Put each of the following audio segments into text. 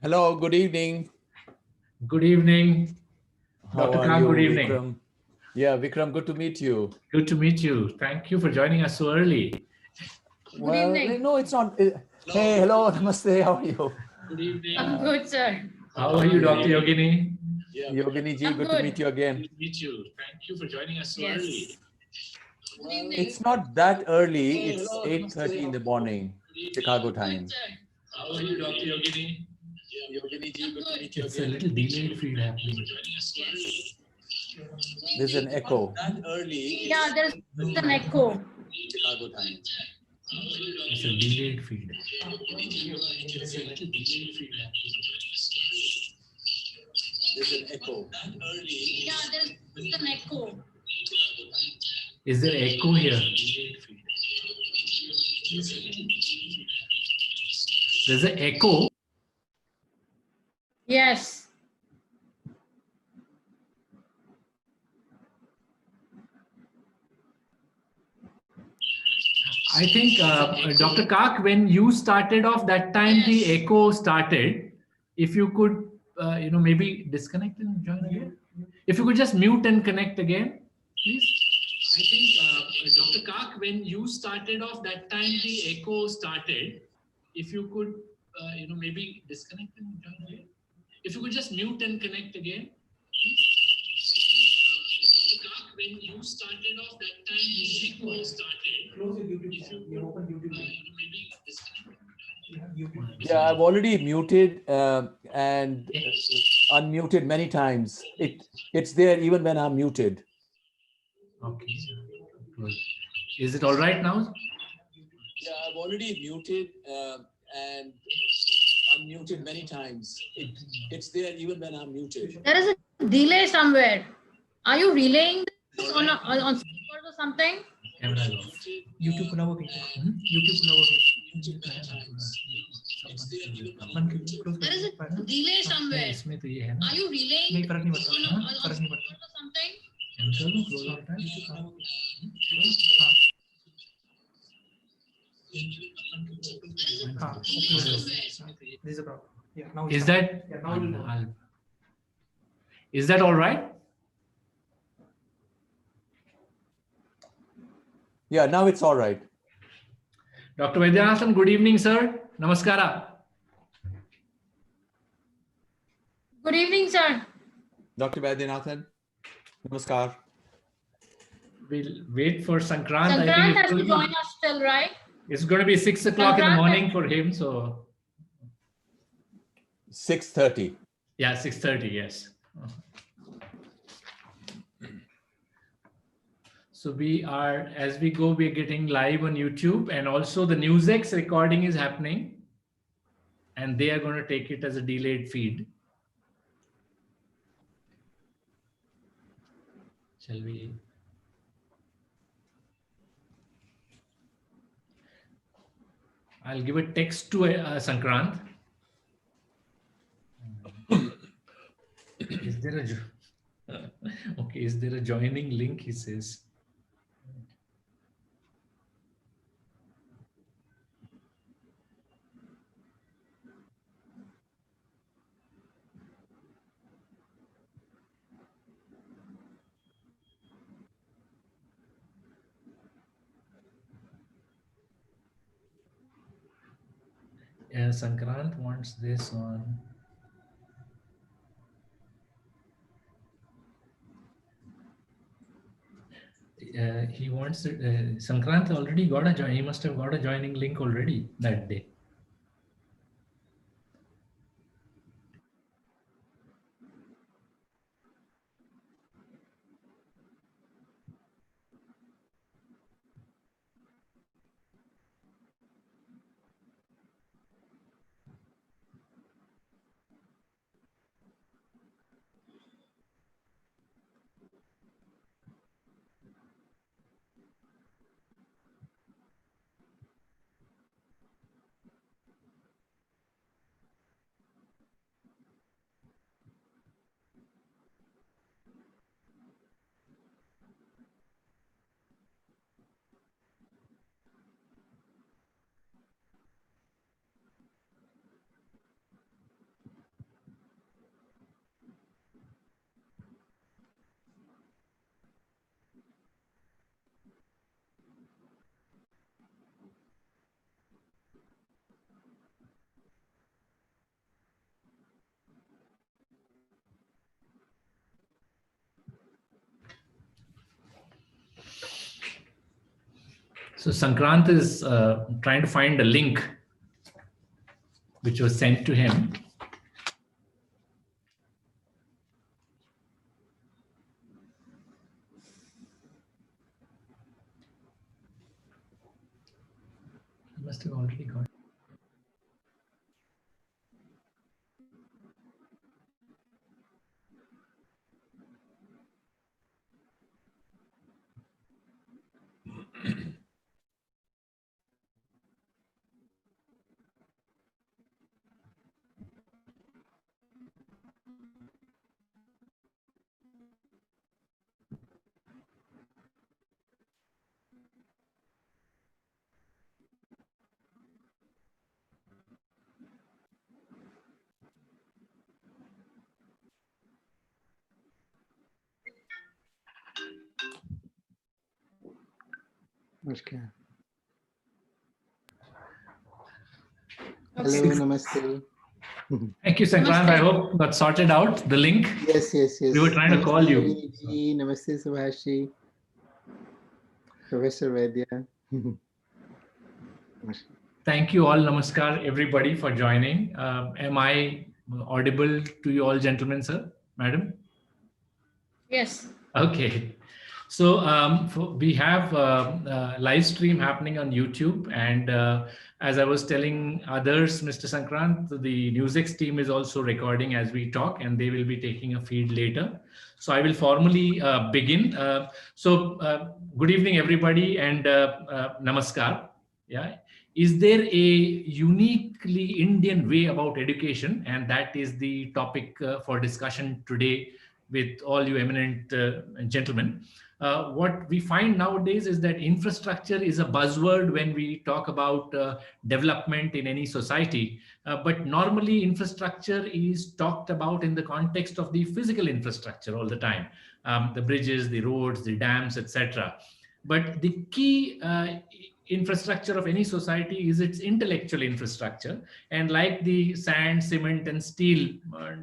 Hello, good evening. Good evening, How Dr. are Khan. you, Good evening. Vikram? Yeah, Vikram, good to meet you. Good to meet you. Thank you for joining us so early. Good evening. No, it's not. Hey, hello, namaste. How are you? Good evening. I'm good, sir. How are you, Dr. Yogini? Yogini ji, I'm good to good. meet you again. Good to meet you. Thank you for joining us so Yes. early. Good evening. It's not that early. It's 8:30 in the morning, Chicago time. How are you, Dr. Yogini? Yogini ji, good to meet you It's a again. little delayed feed happening. Yes. There's an echo, Yeah, there's an echo. Chicago time. It's a delayed feed. It's a little delayed feed happening. There's an echo. Yeah, there's an echo. Is there echo here? There's an echo. Yes. I think, Dr. Kak, when you started off that time, the echo started. If you could, maybe disconnect and join again. If you could just mute and connect again, please. I think, Dr. Kak, when you started off that time, the echo started. If you could, maybe disconnect and join again. If you could just mute and connect again, please. Dr. Kak, when you started off that time, the echo started. Close your YouTube. You open YouTube. Maybe disconnect. Yeah, I've already muted and unmuted many times. It's there even when I'm muted. Okay. Good. Is it all right now? Yeah, I've already muted and unmuted many times. It's there even when I'm muted. There is a delay somewhere. Are you relaying this on speakers or something? Camera off. YouTube खुला हुआ कहीं पे? YouTube खुला हुआ कहीं पे? There is a delay somewhere. इसमें तो ये है ना. Are you relaying नहीं फर्क नहीं this पड़ता. on फर्क नहीं पड़ता. speakers or something? Camera को close होता है. YouTube खुला हुआ कहीं. हाँ. हाँ. This is a problem. Yeah. Now. Is that? Yeah. Now it will go. Is that all right? Yeah, now it's all right. Dr. Vaidyanathan, good evening, sir. Namaskara. Good evening, sir. Dr. Vaidyanathan, namaskar. We'll wait for Sankrant. I Sankrant think has to join us still, right? it's going to be 6 o'clock in the Sankrant morning for him. So 6:30. yeah, 6:30. Yes. So we are, as we go, we're getting live on YouTube, and also the NewsX recording is happening, and they are going to take it as a delayed feed. Shall we? I'll give a text to Sankrant. Is there a okay? Is there a joining link? He says. Yeah, Sankrant wants this on. He wants Sankrant already got a join. He must have got a joining link already that day. So Sankrant is trying to find a link which was sent to him. He must have already got. Okay. Okay. Hello, namaste. Thank you, Sankrant. I Namaste. hope got sorted out the link. Yes, yes, yes. We were trying to call Namaste, you. Naveen ji. Namaste, Subhashi. Professor Vaidya. Thank you all. Namaskar, everybody, for joining. Am I audible to you all, gentlemen, sir, madam? Yes. Okay. So we have live stream happening on YouTube, and as I was telling others, Mr. Sankrant, the NewsX team is also recording as we talk, and they will be taking a feed later. So I will formally begin. Good evening, everybody, and namaskar. Yeah. Is there a uniquely Indian way about education? And that is the topic for discussion today with all you eminent gentlemen. What we find nowadays is that infrastructure is a buzzword when we talk about development in any society. But normally infrastructure is talked about in the context of the physical infrastructure all the time. The bridges, the roads, the dams, etc. But the key infrastructure of any society is its intellectual infrastructure. And like the sand, cement, and steel,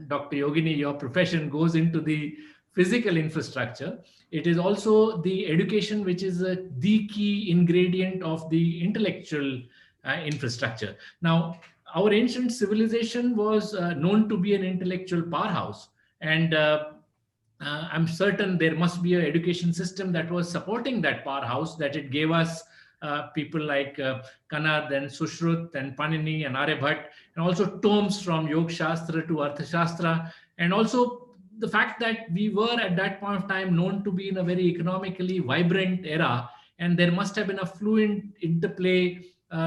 Dr. Yogini, your profession goes into the physical infrastructure. It is also the education which is the key ingredient of the intellectual infrastructure. Now, our ancient civilization was known to be an intellectual powerhouse. And I'm certain there must be an education system that was supporting that powerhouse, that it gave us people like Kanad and Sushrut and Panini and Aryabhat, and also tomes from Yoga Shastra to Artha Shastra, and also the fact that we were at that point of time known to be in a very economically vibrant era, and there must have been a fluent interplay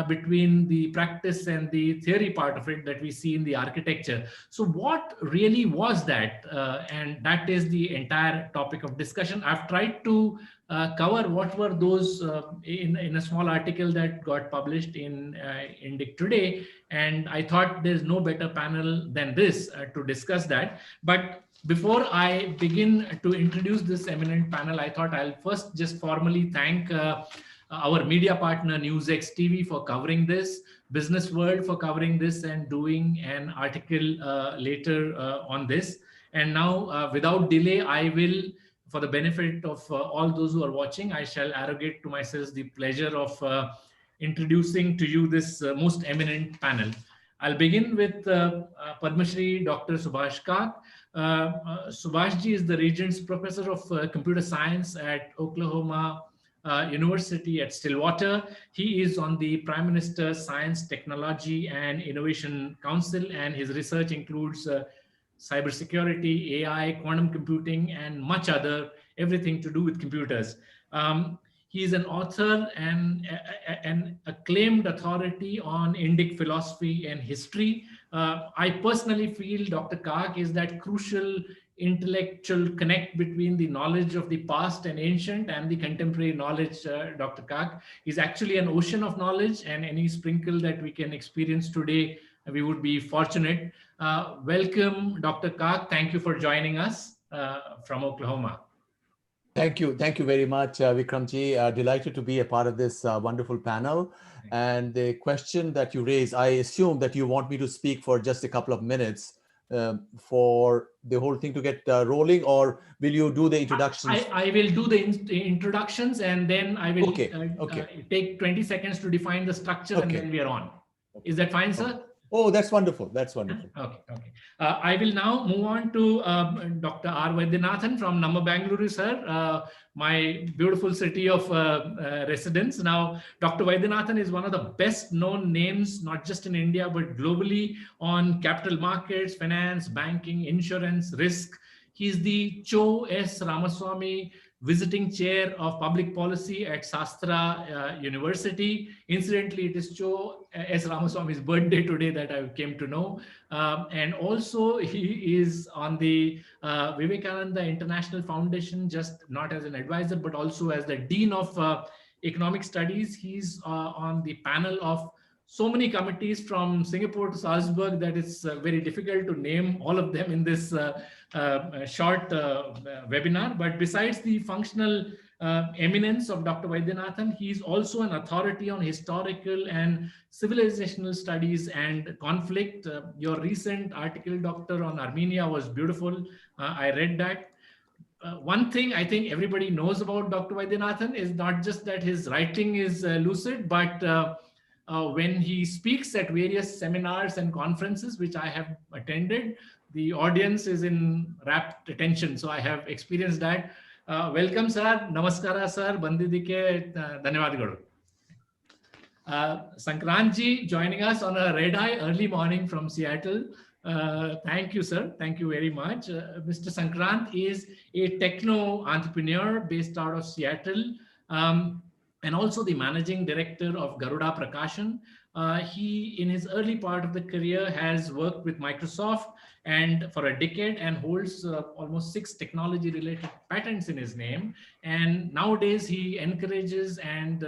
between the practice and the theory part of it that we see in the architecture. So what really was that? And that is the entire topic of discussion. I've tried to cover what were those in a small article that got published in Indic today. And I thought there's no better panel than this to discuss that. But before I begin to introduce this eminent panel, I thought I'll first just formally thank our media partner NewsX TV for covering this, Business World for covering this and doing an article later on this. And now, without delay, I will, for the benefit of all those who are watching, I shall arrogate to myself the pleasure of introducing to you this most eminent panel. I'll begin with Padma Shri Dr. Subhash Kak. Subhash ji is the Regents Professor of Computer Science at Oklahoma University at Stillwater. He is on the Prime Minister's Science, Technology and Innovation Council, and his research includes cybersecurity, AI, quantum computing, and much other, everything to do with computers. He is an author and an acclaimed authority on Indic philosophy and history. I personally feel Dr. Kak is that crucial intellectual connect between the knowledge of the past and ancient and the contemporary knowledge. Dr. Kak is actually an ocean of knowledge, and any sprinkle that we can experience today, we would be fortunate. Welcome, Dr. Kak. Thank you for joining us from Oklahoma. Thank you. Thank you very much, Vikramji. Delighted to be a part of this wonderful panel. And the question that you raised, I assume that you want me to speak for just a couple of minutes for the whole thing to get rolling, or will you do the introductions? I will do the introductions, and then I will Okay, okay. take 20 seconds to define the structure, and Okay. then we are on. Is that fine, sir? Oh, that's wonderful. That's wonderful. Okay, okay. I will now move on to Dr. R. Vaidyanathan from Namma Bangalore, sir, my beautiful city of residence. Now, Dr. Vaidyanathan is one of the best known names, not just in India, but globally on capital markets, finance, banking, insurance, risk. He's the Cho S. Ramaswamy Visiting Chair of Public Policy at Shastra University. Incidentally, it is Cho S. Ramaswamy's birthday today that I came to know. And also he is on the Vivekananda International Foundation, just not as an advisor, but also as the Dean of Economic Studies. He's on the panel of so many committees from Singapore to Salzburg that it's very difficult to name all of them in this short webinar. But besides the functional eminence of Dr. Vaidyanathan, he is also an authority on historical and civilizational studies and conflict. Your recent article, Doctor, on Armenia was beautiful. I read that. One thing I think everybody knows about Dr. Vaidyanathan is not just that his writing is lucid, but when he speaks at various seminars and conferences, which I have attended, the audience is in rapt attention. So I have experienced that. Welcome, sir. Namaskara, sir. Bandidike, dhanyavad. Sankrantji joining us on a red-eye early morning from Seattle. Thank you, sir. Thank you very much. Mr. Sankrant is a techno entrepreneur based out of Seattle. And also the managing director of Garuda Prakashan. He, in his early part of the career, has worked with Microsoft and for a decade and holds almost 6 technology-related patents in his name. And nowadays, he encourages and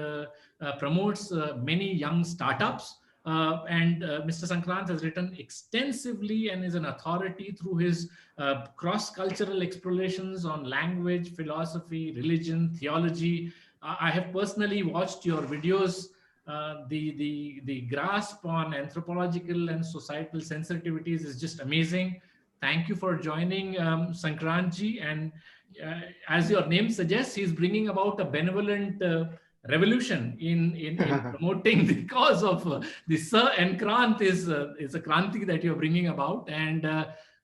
promotes many young startups. Mr. Sankrant has written extensively and is an authority through his cross-cultural explorations on language, philosophy, religion, theology. I have personally watched your videos. The grasp on anthropological and societal sensitivities is just amazing. Thank you for joining, Sankrantji. And as your name suggests, he's bringing about a benevolent revolution in promoting the cause of the Sir and Krant is a Kranti that you're bringing about. And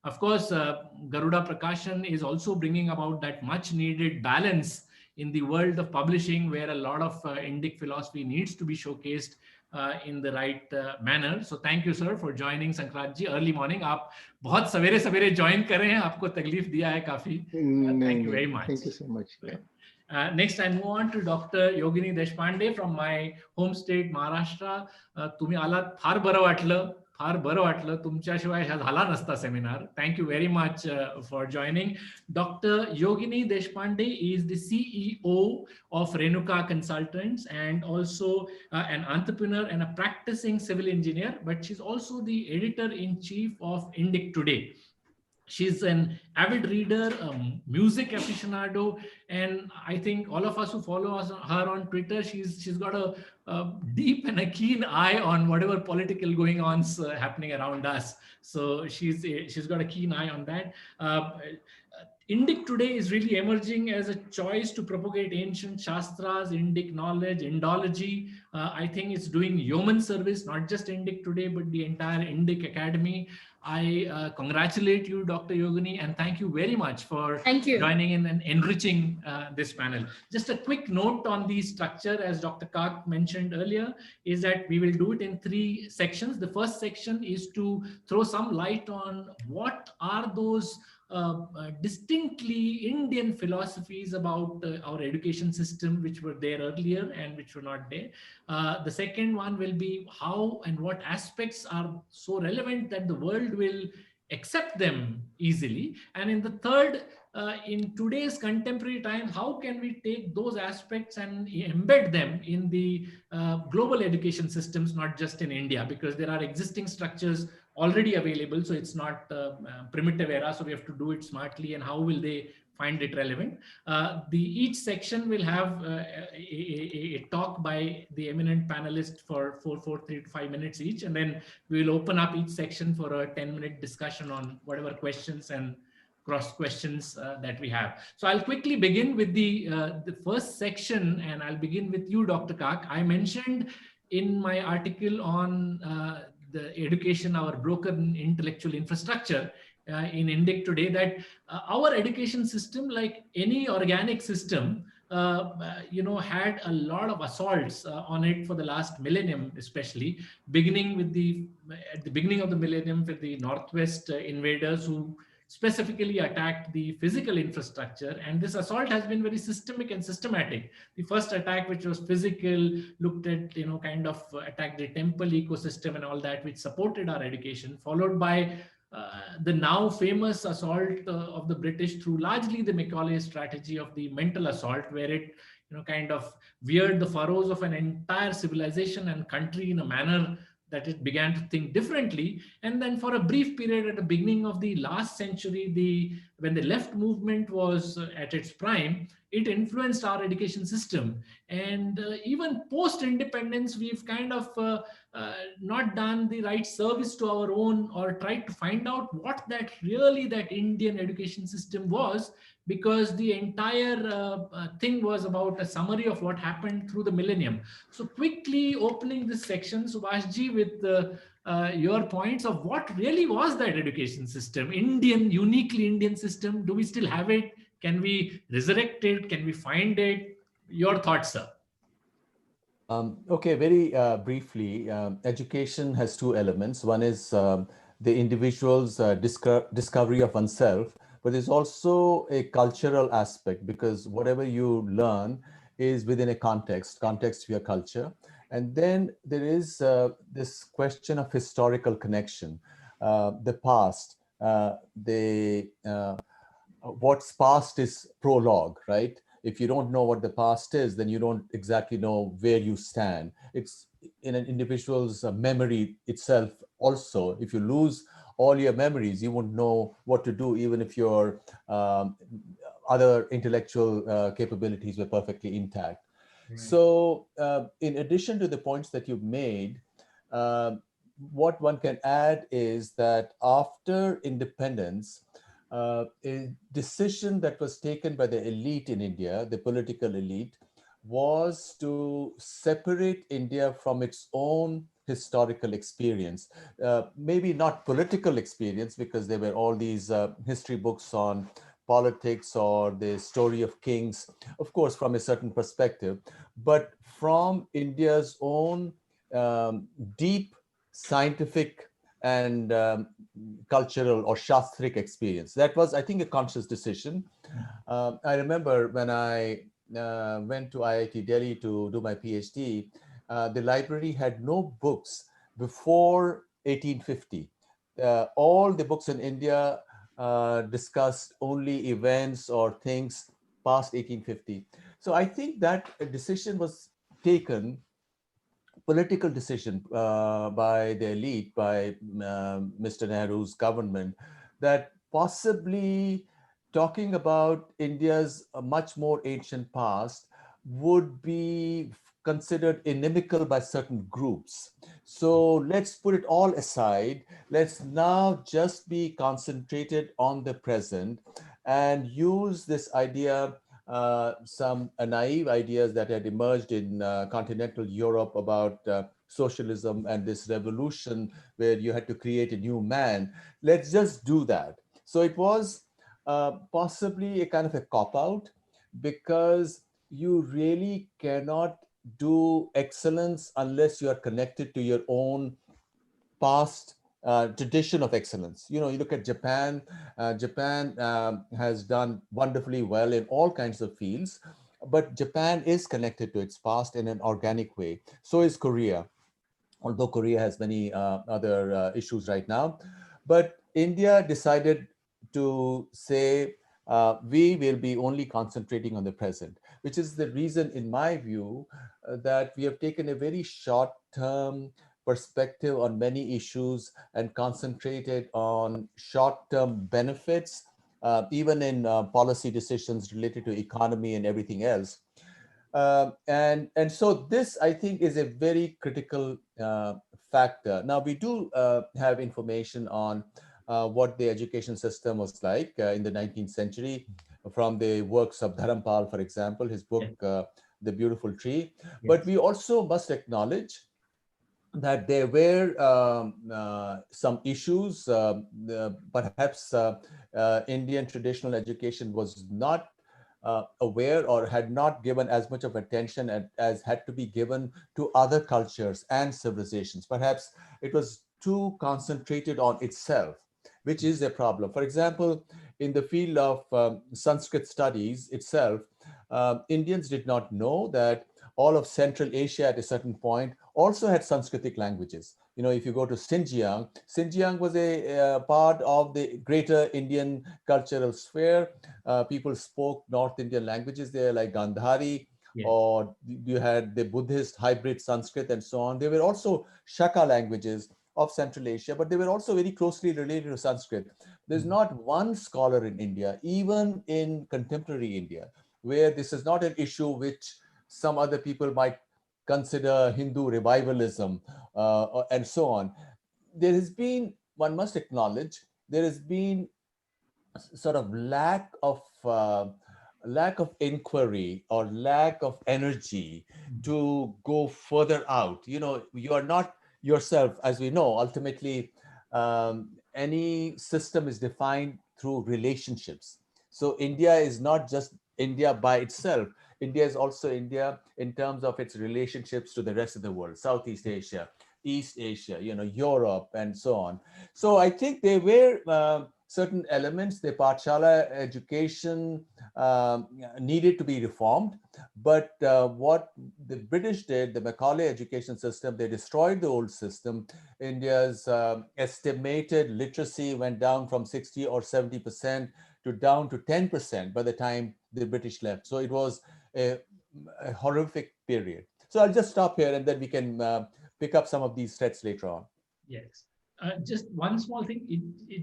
of course, Garuda Prakashan is also bringing about that much needed balance in the world of publishing, where a lot of Indic philosophy needs to be showcased in the right manner. So thank you, sir, for joining Sankrantji early morning. आप बहुत सवेरे सवेरे join कर रहे हैं, आपको तकलीफ दिया है काफी. Thank you very much. Thank you so much. Next, I move on to Dr. Yogini Deshpande from my home state, Maharashtra. तुम्ही आलात फार बरं वाटलं. फार बरं वाटलं तुमच्याशिवाय हा झाला नसता seminar. Thank you very much for joining. Dr. Yogini Deshpande is the CEO of Renuka Consultants and also an entrepreneur and a practicing civil engineer, but she's also the editor-in-chief of Indic Today. She's an avid reader, music aficionado, and I think all of us who follow her on Twitter, she's got a deep and a keen eye on whatever political going ons happening around us. So she's got a keen eye on that. Indic Today is really emerging as a choice to propagate ancient Shastras, Indic knowledge, Indology. I think it's doing yeoman service, not just Indic Today, but the entire Indic Academy. I congratulate you, Dr. Yogini, and thank you very much for joining in and enriching this panel. Just a quick note on the structure, as Dr. Kak mentioned earlier, is that we will do it in 3 sections. The first section is to throw some light on what are those distinctly Indian philosophies about our education system, which were there earlier and which were not there. The second one will be how and what aspects are so relevant that the world will accept them easily. And in the third, in today's contemporary time, how can we take those aspects and embed them in the global education systems, not just in India, because there are existing structures already available. So it's not primitive era. So we have to do it smartly. And how will they find it relevant. Each section will have a talk by the eminent panelist for 3 to 5 minutes each, and then we will open up each section for a 10-minute discussion on whatever questions and cross questions that we have. So I'll quickly begin with the first section, and I'll begin with you, Dr. Kak. I mentioned in my article on the education, our broken intellectual infrastructure in Indic today, that our education system, like any organic system, had a lot of assaults on it for the last millennium, especially beginning with at the beginning of the millennium with the Northwest invaders who specifically attacked the physical infrastructure. And this assault has been very systemic and systematic. The first attack, which was physical, looked at, kind of attacked the temple ecosystem and all that, which supported our education, followed by the now famous assault of the British through largely the Macaulay strategy of the mental assault, where it kind of veered the furrows of an entire civilization and country in a manner that it began to think differently. And then for a brief period at the beginning of the last century, when the left movement was at its prime, it influenced our education system. And even post-independence, we've kind of not done the right service to our own, or tried to find out what that Indian education system was, because the entire thing was about a summary of what happened through the millennium. So quickly opening this section, Subhashji, with your points of what really was that education system, uniquely Indian system. Do we still have it? Can we resurrect it? Can we find it? Your thoughts, sir. Okay, very briefly, education has two elements. One is the individual's discovery of oneself, but there's also a cultural aspect, because whatever you learn is within a context to your culture. And then there is this question of historical connection, the past, what's past is prologue, right? If you don't know what the past is, then you don't exactly know where you stand. It's in an individual's memory itself also. If you lose all your memories, you won't know what to do, even if your other intellectual capabilities were perfectly intact. Right. So in addition to the points that you've made, what one can add is that after independence, a decision that was taken by the elite in India, the political elite, was to separate India from its own historical experience. Maybe not political experience, because there were all these history books on politics or the story of kings, of course, from a certain perspective, but from India's own deep scientific and cultural or shastric experience. That was, I think, a conscious decision. I remember when I went to IIT Delhi to do my PhD, the library had no books before 1850. All the books in India discussed only events or things past 1850. So I think that a decision was taken, political decision by the elite, by Mr. Nehru's government, that possibly talking about India's much more ancient past would be considered inimical by certain groups. So let's put it all aside. Let's now just be concentrated on the present and use this idea, some naive ideas that had emerged in continental Europe about socialism and this revolution where you had to create a new man. Let's just do that. So it was possibly a kind of a cop-out, because you really cannot do excellence unless you are connected to your own past tradition of excellence. You look at Japan. Japan has done wonderfully well in all kinds of fields, but Japan is connected to its past in an organic way. So is Korea, although Korea has many other issues right now. But India decided to say, we will be only concentrating on the present, which is the reason, in my view, that we have taken a very short-term perspective on many issues and concentrated on short-term benefits even in policy decisions related to economy and everything else. And so this, I think, is a very critical factor. Now, we do have information on what the education system was like in the 19th century from the works of Dharampal, for example, his book, The Beautiful Tree. But we also must acknowledge that there were some issues. Perhaps Indian traditional education was not aware or had not given as much of attention as had to be given to other cultures and civilizations. Perhaps it was too concentrated on itself, which is a problem. For example, in the field of Sanskrit studies itself, Indians did not know that all of Central Asia at a certain point also had Sanskritic languages. You know, if you go to Xinjiang, Xinjiang was a part of the greater Indian cultural sphere. People spoke North Indian languages there, like Gandhari, or you had the Buddhist hybrid Sanskrit and so on. There were also Shaka languages of Central Asia, but they were also very closely related to Sanskrit. There's not one scholar in India, even in contemporary India, where this is not an issue which some other people might consider Hindu revivalism and so on. There has been, one must acknowledge, there has been sort of lack of inquiry or lack of energy to go further out. You know, you are not yourself, as we know, ultimately any system is defined through relationships. So India is not just India by itself. India is also India in terms of its relationships to the rest of the world, Southeast Asia, East Asia, you know, Europe, and so on. So I think there were certain elements, the Pathshala education needed to be reformed. But what the British did, the Macaulay education system, they destroyed the old system. India's estimated literacy went down from 60 or 70% to down to 10% by the time the British left. So it was a horrific period. So I'll just stop here and then we can pick up some of these threads later on. Yes. Just one small thing.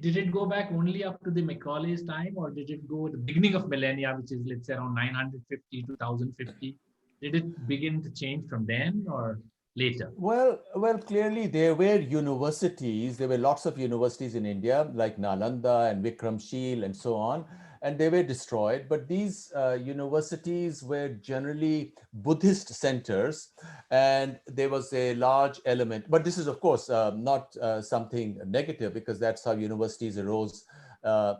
Did it go back only up to the Macaulay's time, or did it go at the beginning of millennia, which is, let's say, around 950 to 1050? Did it begin to change from then or later? Well, clearly there were universities. There were lots of universities in India, like Nalanda and Vikramshil and so on, and they were destroyed. But these universities were generally Buddhist centers, and there was a large element. But this is, of course, not something negative, because that's how universities arose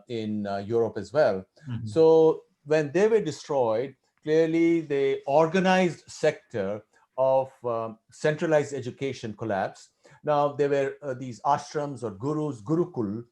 in Europe as well. Mm-hmm. So when they were destroyed, clearly the organized sector of centralized education collapsed. Now there were these ashrams or gurus, Gurukul,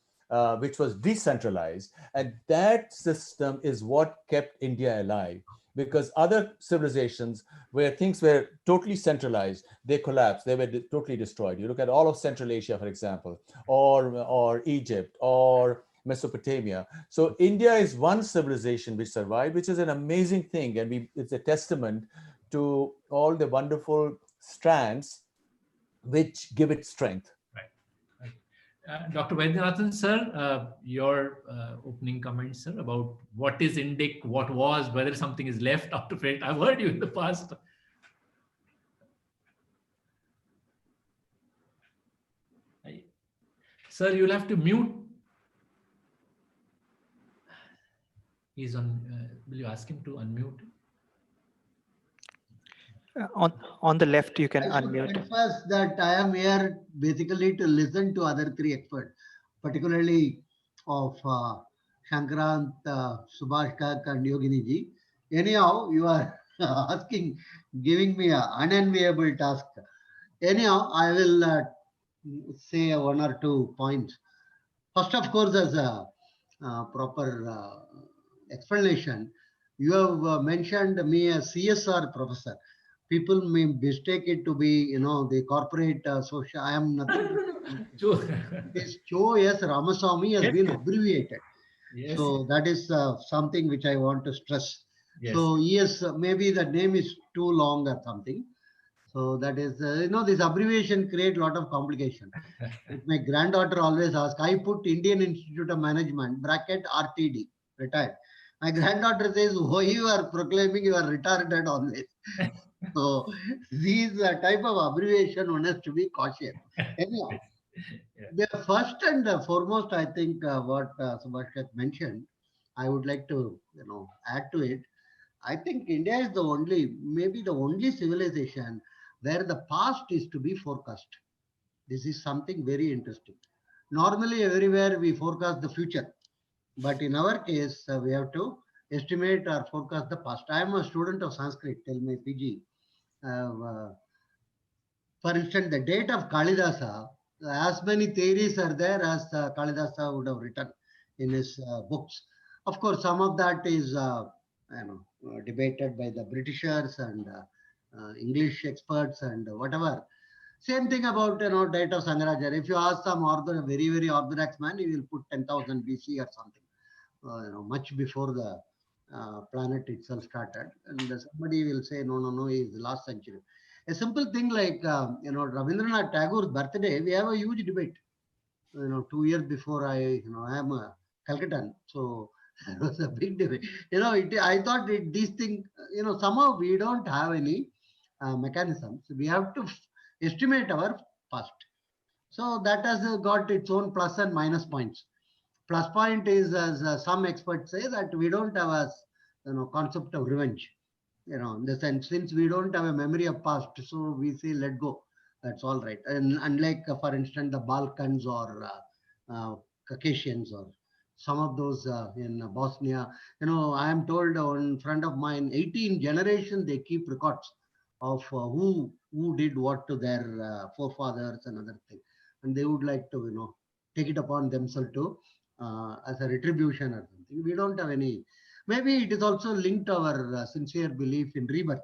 which was decentralized. And that system is what kept India alive, because other civilizations where things were totally centralized, they collapsed, they were totally destroyed. You look at all of Central Asia, for example, or Egypt, or Mesopotamia. So India is one civilization which survived, which is an amazing thing. And it's a testament to all the wonderful strands which give it strength. Dr. Vaidyanathan, sir, your opening comments, sir, about what is Indic, what was, whether something is left out of it. I've heard you in the past. Sir, you'll have to mute. He's on. Will you ask him to unmute? On the left, you can I should unmute. confess that I am here basically to listen to other three experts, particularly of Shankrant, Subhash Kak and Yogini ji. Anyhow, you are asking, giving me an unenviable task. Anyhow, I will say one or two points. First, of course, as a proper explanation, you have mentioned me as CSR professor. People may mistake it to be, the corporate social. I am nothing. This Cho S. Ramaswamy has been abbreviated. Yes. So that is something which I want to stress. Yes. So yes, maybe the name is too long or something. So that is, this abbreviation create a lot of complication. My granddaughter always asks, I put Indian Institute of Management, bracket RTD, retired. My granddaughter says, why you are proclaiming you are retarded always? So these type of abbreviation one has to be cautious. Anyhow, the first and foremost, I think what Subhash mentioned, I would like to add to it. I think India is the only, maybe the only civilization where the past is to be forecast. This is something very interesting. Normally, everywhere we forecast the future, but in our case, we have to estimate or forecast the past. I am a student of Sanskrit, tell my PG. For instance, the date of Kalidasa, as many theories are there as Kalidasa would have written in his books. Of course, some of that is debated by the Britishers and English experts and whatever. Same thing about date of Sangaracharya. If you ask some very very orthodox man, he will put 10,000 BC or something, much before the planet itself started. And somebody will say, no, no, no, he is the last century. A simple thing like, Rabindranath Tagore's birthday, we have a huge debate. 2 years before I am a Calcuttan. So it was a big debate. I thought these things, somehow we don't have any mechanisms. We have to estimate our past. So that has got its own plus and minus points. Plus point is, as some experts say, that we don't have a concept of revenge. In the sense, since we don't have a memory of past, so we say let go. That's all right. And unlike, for instance, the Balkans or Caucasians or some of those in Bosnia, I am told in front of mine, 18 generations they keep records of who did what to their forefathers and other things, and they would like to take it upon themselves to as a retribution or something. We don't have any. Maybe it is also linked to our sincere belief in rebirth.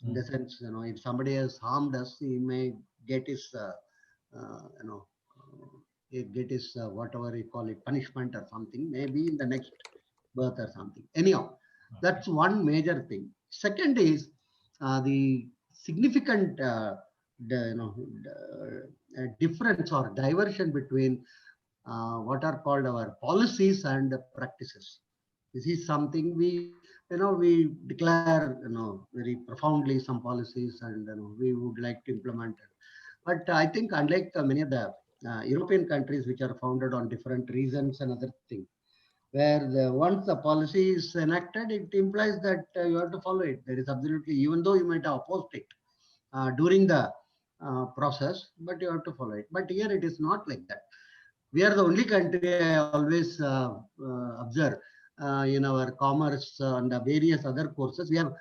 In the sense, if somebody has harmed us, he may get his, whatever you call it, punishment or something, maybe in the next birth or something. Anyhow, that's one major thing. Second is the significant difference or diversion between what are called our policies and practices. This is something we declare, very profoundly some policies, and we would like to implement it. But I think unlike many of the European countries which are founded on different reasons and other things, where once the policy is enacted, it implies that you have to follow it. There is absolutely, even though you might have opposed it during the process, but you have to follow it. But here it is not like that. We are the only country, I always observe, in our commerce and various other courses, we have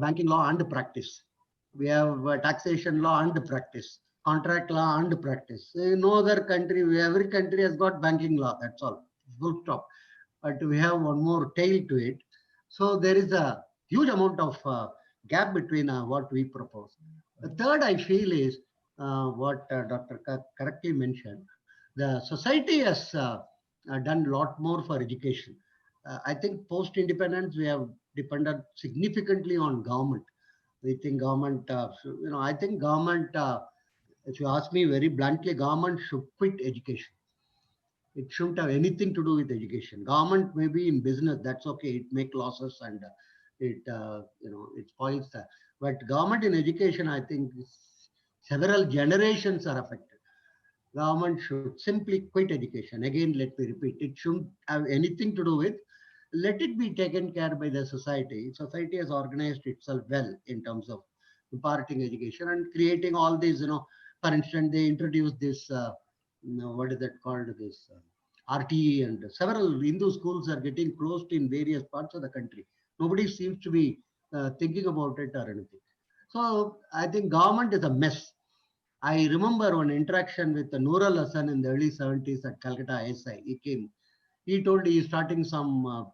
banking law and practice. We have taxation law and practice, contract law and practice. No other country, every country has got banking law. That's all, full stop. But we have one more tail to it. So there is a huge amount of gap between what we propose. The third I feel is what Dr. correctly mentioned. The society has done a lot more for education. I think post-independence, we have depended significantly on government. We think government, I think government, if you ask me very bluntly, government should quit education. It shouldn't have anything to do with education. Government may be in business, that's okay. It makes losses and it spoils that. But government in education, I think several generations are affected. Government should simply quit education. Again, let me repeat, it shouldn't have anything to do with, let it be taken care by the society. Society has organized itself well in terms of imparting education and creating all these, for instance, they introduced this, what is that called, this RTE, and several Hindu schools are getting closed in various parts of the country. Nobody seems to be thinking about it or anything. So I think government is a mess. I remember one interaction with Noor Hassan in the early 70s at Calcutta ISI. He came. He told he is starting some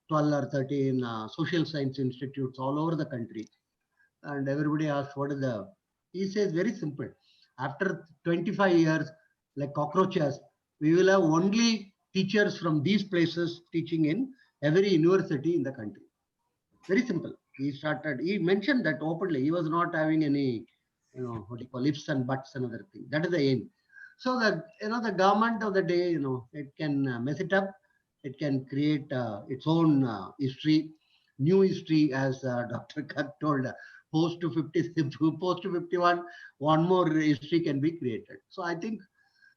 12 or 13 social science institutes all over the country. And everybody asked, what is the... He says, very simple. After 25 years, like cockroaches, we will have only teachers from these places teaching in every university in the country. Very simple. He mentioned that openly. He was not having any what do you call ifs and buts and other thing. That is the aim. So the the government of the day, it can mess it up. It can create its own history, new history, as Dr. Kak told. Post to 50, post to 51, one more history can be created. So I think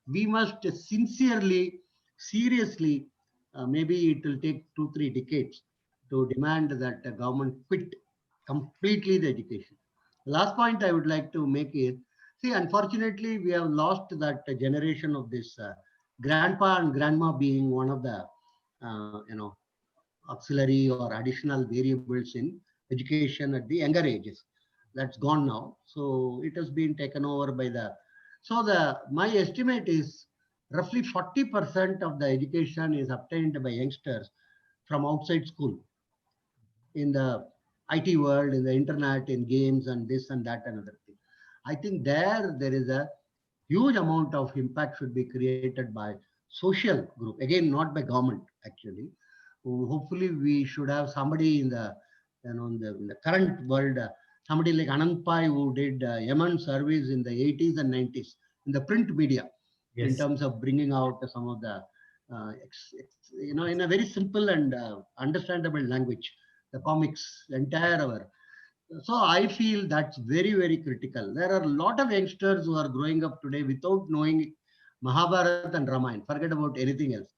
we must sincerely, seriously, maybe it will take 2, 3 decades to demand that the government quit completely the education. The last point I would like to make is, see, unfortunately, we have lost that generation of this grandpa and grandma being one of the, auxiliary or additional variables in education at the younger ages. That's gone now. So it has been taken over by the, so my estimate is roughly 40% of the education is obtained by youngsters from outside school, in the IT world, in the internet, in games and this and that and other thing. I think there is a huge amount of impact should be created by social group. Again, not by government actually. Hopefully, we should have somebody in the, in the current world, somebody like Anand Pai, who did Yemen surveys in the 80s and 90s in the print media, in terms of bringing out some of the, in a very simple and understandable language, the comics, entire our. So I feel that's very, very critical. There are a lot of youngsters who are growing up today without knowing Mahabharata and Ramayana. Forget about anything else.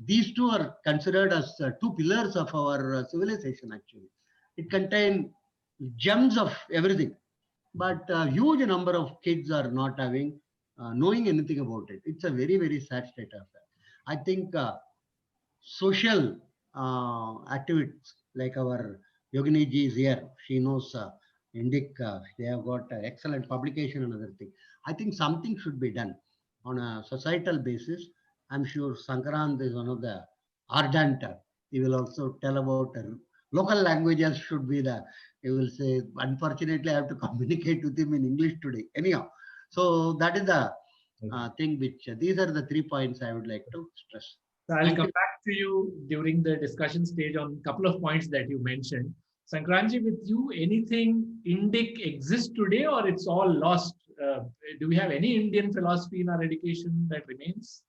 These two are considered as two pillars of our civilization. Actually, it contains gems of everything, but a huge number of kids are not having knowing anything about it. It's a very, very sad state of that. I think social activities like our Yogini ji is here. She knows Indic. They have got excellent publication and other thing. I think something should be done on a societal basis. I'm sure Sankarant is one of the ardent. He will also tell about local languages should be the. He will say, unfortunately, I have to communicate with him in English today. Anyhow, so that is the thing which these are the 3 points I would like to stress. So I'll Thank come you. back to you during the discussion stage on a couple of points that you mentioned. Sankranji, with you, anything Indic exists today or it's all lost? Do we have any Indian philosophy in our education that remains?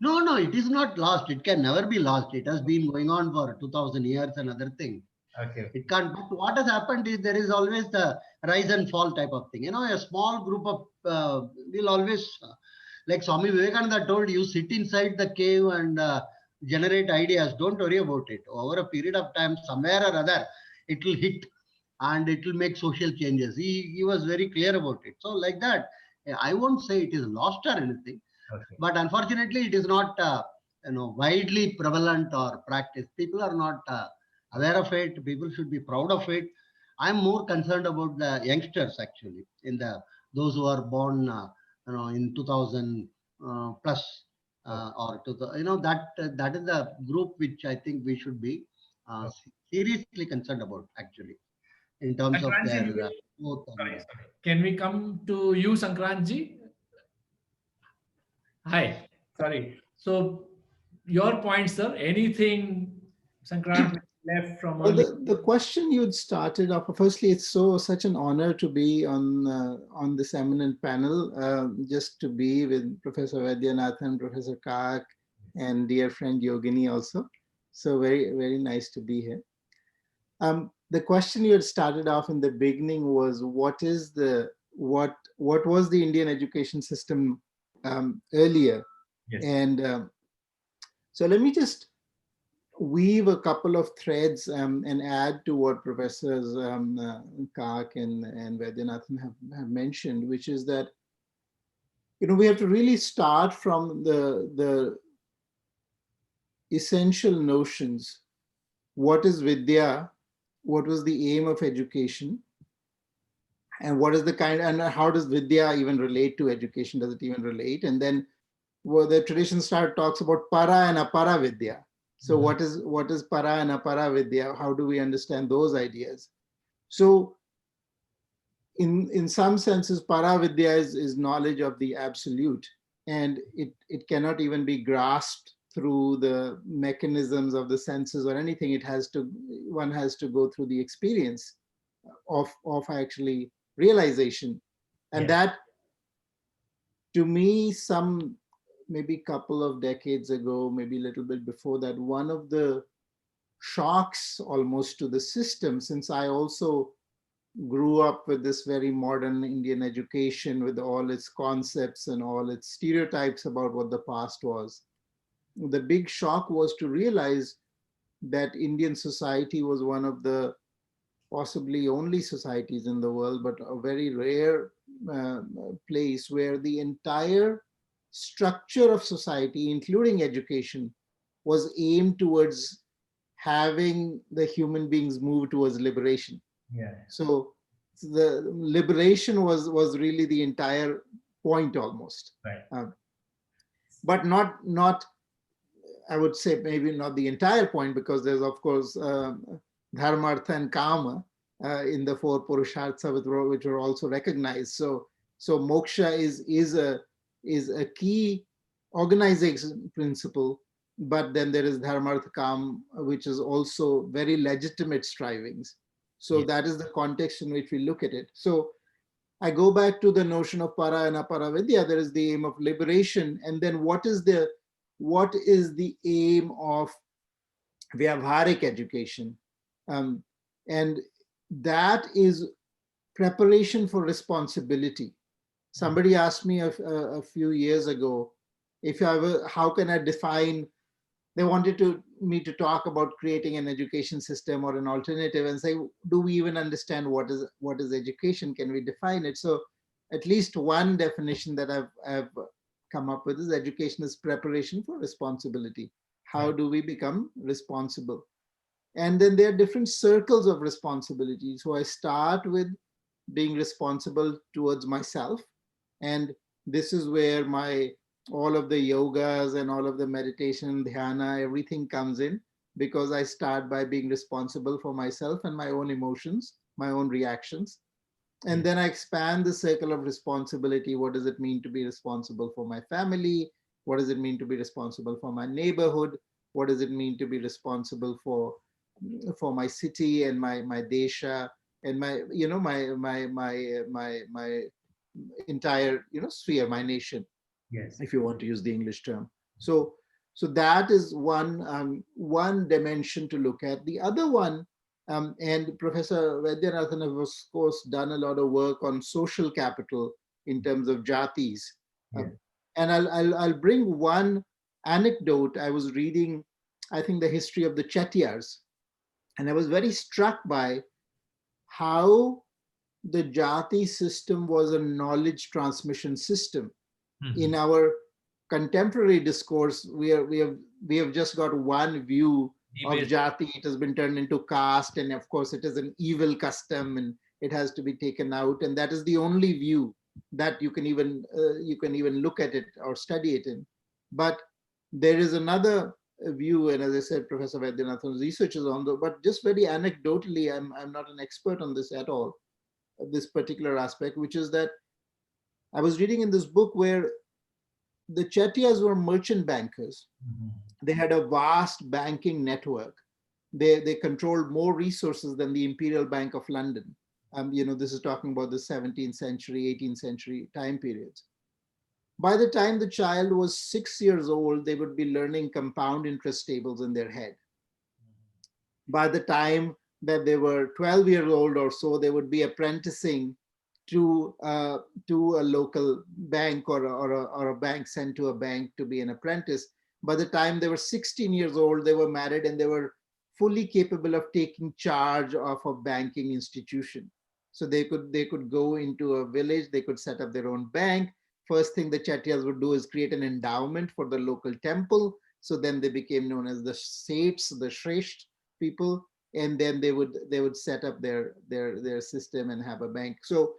No, no, it is not lost. It can never be lost. It has been going on for 2000 years and other thing. Okay. It can't. But what has happened is there is always the rise and fall type of thing. A small group of will always, like Swami Vivekananda told you, sit inside the cave and generate ideas. Don't worry about it. Over a period of time, somewhere or other, it will hit and it will make social changes. He was very clear about it. So like that, I won't say it is lost or anything. Okay. But unfortunately, it is not widely prevalent or practiced. People are not aware of it. People should be proud of it. I'm more concerned about the youngsters actually, in the those who are born in 2000 plus or that is the group which I think we should be seriously concerned about actually, in terms of Sankranji, their sorry, growth. sorry. Can we come to you, Sankranji? Hi, sorry. So your point, sir, anything Sankrant left from Well, early? the question you'd started off, firstly, it's such an honor to be on this eminent panel, just to be with Professor Vaidyanathan, Professor Kak, and dear friend Yogini also. So very, very nice to be here. The question you had started off in the beginning was, what was the Indian education system earlier? Yes. And so let me just weave a couple of threads and add to what Professors Kak and Vaidyanathan have mentioned, which is that we have to really start from the essential notions. What is Vidya? What was the aim of education? And what is the and how does Vidya even relate to education? Does it even relate? And then the tradition talks about para and apara Vidya. So what is para and apara Vidya? How do we understand those ideas? So in some senses, para Vidya is knowledge of the absolute, and it cannot even be grasped through the mechanisms of the senses or anything. One has to go through the experience of actually realization. And Yeah. that, to me, some maybe couple of decades ago, maybe a little bit before that, one of the shocks almost to the system, since I also grew up with this very modern Indian education with all its concepts and all its stereotypes about what the past was. The big shock was to realize that Indian society was one of the possibly only societies in the world, but a very rare uh, place where the entire structure of society, including education, was aimed towards having the human beings move towards liberation. Yeah. So the liberation was really the entire point almost. Right. But not I would say maybe not the entire point, because there's of course dharma, artha, and kama in the four purusharthas, which are also recognized. So moksha is a key organization principle, but then there is dharma, artha, kama, which is also very legitimate strivings. So Yeah. that is the context in which we look at it. So I go back to the notion of para and apara vidya. There is the aim of liberation, and then what is the aim of vyavharik education? And that is preparation for responsibility. Somebody asked me a few years ago if I were, how can I define, they wanted me to talk about creating an education system or an alternative, and say, do we even understand what is education? Can we define it? So at least one definition that I've come up with is education is preparation for responsibility. How do we become responsible? And then there are different circles of responsibility. So I start with being responsible towards myself. And this is where all of the yogas and all of the meditation, dhyana, everything comes in, because I start by being responsible for myself and my own emotions, my own reactions. And then I expand the circle of responsibility. What does it mean to be responsible for my family? What does it mean to be responsible for my neighborhood? What does it mean to be responsible for my city and my desha and my entire sphere, my nation, Yes. if you want to use the English term. So that is one dimension to look at. The other one, and Professor Vaidyanathan has of course done a lot of work on social capital in terms of jatis. Yeah. And I'll bring one anecdote. I was reading, I think, the history of the Chettiars, and I was very struck by how the jati system was a knowledge transmission system. In our contemporary discourse, we have just got one view of jati. It has been turned into caste, and of course it is an evil custom and it has to be taken out, and that is the only view that you can even look at it or study it in. But there is another view, and as I said, Professor Vaidyanathan's research is on the, but just very anecdotally, I'm not an expert on this at all, this particular aspect, which is that I was reading in this book where the Chettiars were merchant bankers. They had a vast banking network. They controlled more resources than the Imperial Bank of London. This is talking about the 17th century, 18th century time periods. By the time the child was 6 years old, they would be learning compound interest tables in their head. By the time that they were 12 years old or so, they would be apprenticing to a local bank or a bank sent to a bank to be an apprentice. By the time they were 16 years old, they were married and they were fully capable of taking charge of a banking institution. So they could go into a village, they could set up their own bank. First thing the Chettiars would do is create an endowment for the local temple. So then they became known as the Seths, the Shresht people, and then they would set up their system and have a bank. So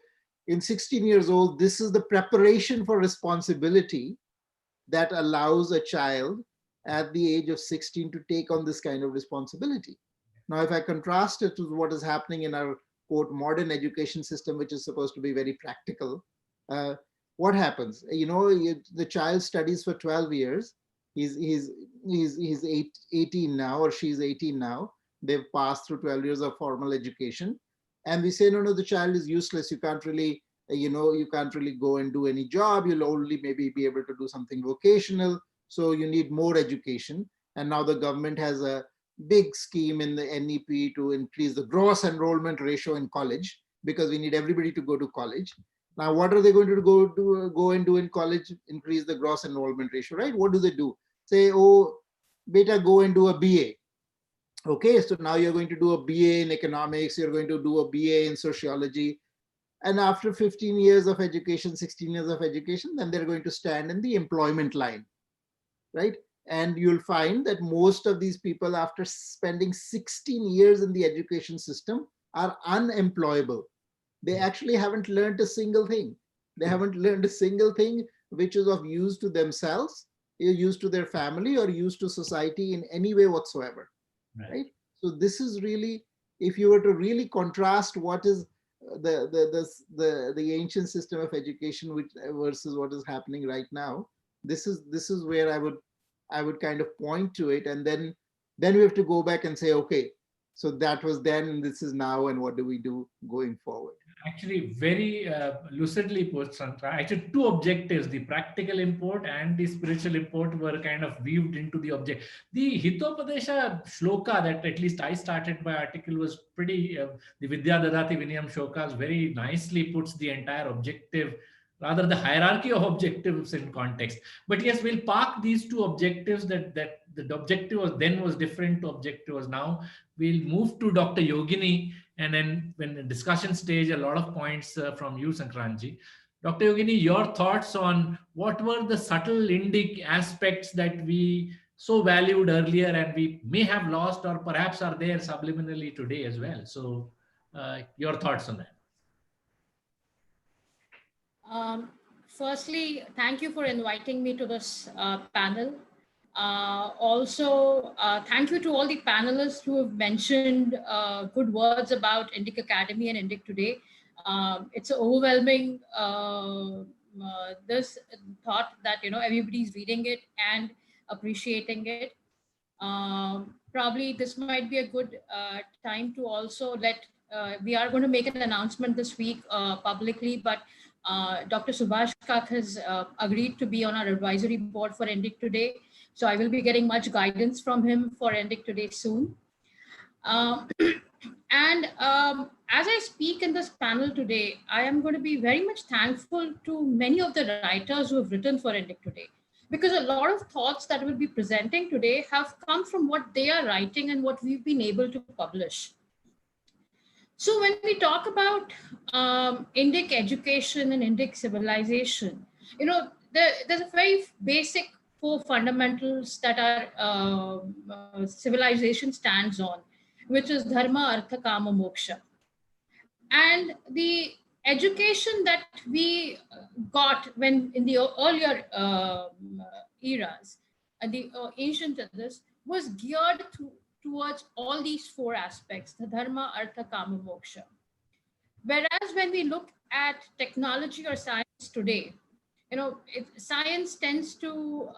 in 16 years old, this is the preparation for responsibility that allows a child at the age of 16 to take on this kind of responsibility. Now, if I contrast it to what is happening in our quote modern education system, which is supposed to be very practical, what happens? The child studies for 12 years. He's 18 now, or she's 18 now. They've passed through 12 years of formal education. And we say, no, no, the child is useless. You can't really, you can't really go and do any job. You'll only maybe be able to do something vocational. So you need more education. And now the government has a big scheme in the NEP to increase the gross enrollment ratio in college, because we need everybody to go to college. Now, what are they going to go and do in college? Increase the gross enrollment ratio, right? What do they do? Say, oh, beta, go and do a BA. Okay, so now you're going to do a BA in economics, you're going to do a BA in sociology. And after 15 years of education, 16 years of education, then they're going to stand in the employment line, right? And you'll find that most of these people, after spending 16 years in the education system, are unemployable. They actually haven't learned a single thing. They haven't learned a single thing which is of use to themselves, use to their family, or use to society in any way whatsoever, right? So this is really, if you were to really contrast what is the ancient system of education which versus what is happening right now, this is where I would kind of point to it, and then we have to go back and say, okay, so that was then and this is now, and what do we do going forward? Actually, very lucidly put, Santra. Actually, two objectives, the practical import and the spiritual import, were kind of weaved into the object. The Hitopadesha shloka that at least I started my article was pretty, the Vidya Dadati Vinayam shlokas very nicely puts the entire objective, rather the hierarchy of objectives in context. But yes, we'll park these two objectives, that the objective was then was different to objective was now. We'll move to Dr. Yogini, and then when the discussion stage, a lot of points from you, Sankranji. Dr. Yogini, your thoughts on what were the subtle Indic aspects that we so valued earlier and we may have lost, or perhaps are there subliminally today as well. So your thoughts on that. Firstly, thank you for inviting me to this panel. Also, thank you to all the panelists who have mentioned good words about Indic Academy and Indic Today. It's overwhelming, this thought that, everybody's reading it and appreciating it. Probably this might be a good time to also we are going to make an announcement this week publicly, but Dr. Subhash Kak has agreed to be on our advisory board for Indic Today. So I will be getting much guidance from him for Indic Today soon. As I speak in this panel today, I am going to be very much thankful to many of the writers who have written for Indic Today, because a lot of thoughts that we'll be presenting today have come from what they are writing and what we've been able to publish. So when we talk about Indic education and Indic civilization, there's a very basic 4 fundamentals that our civilization stands on, which is dharma, artha, kama, moksha. And the education that we got when in the earlier eras, the ancient eras, was geared towards all these 4 aspects, the dharma, artha, kama, moksha. Whereas when we look at technology or science today, science tends to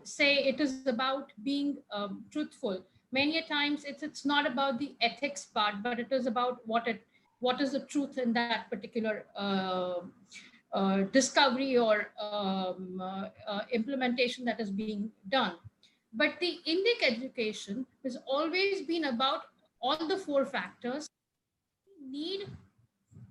say it is about being truthful. Many a times it's not about the ethics part, but it is about what is the truth in that particular discovery or implementation that is being done. But the Indic education has always been about all the 4 factors we need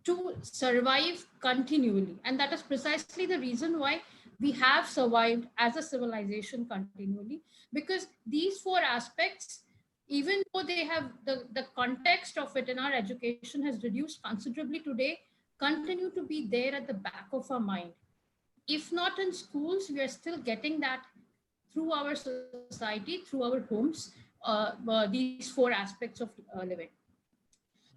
to survive continually. And that is precisely the reason why we have survived as a civilization continually, because these 4 aspects, even though they have the context of it in our education has reduced considerably today, continue to be there at the back of our mind. If not in schools, we are still getting that through our society, through our homes, these 4 aspects of living.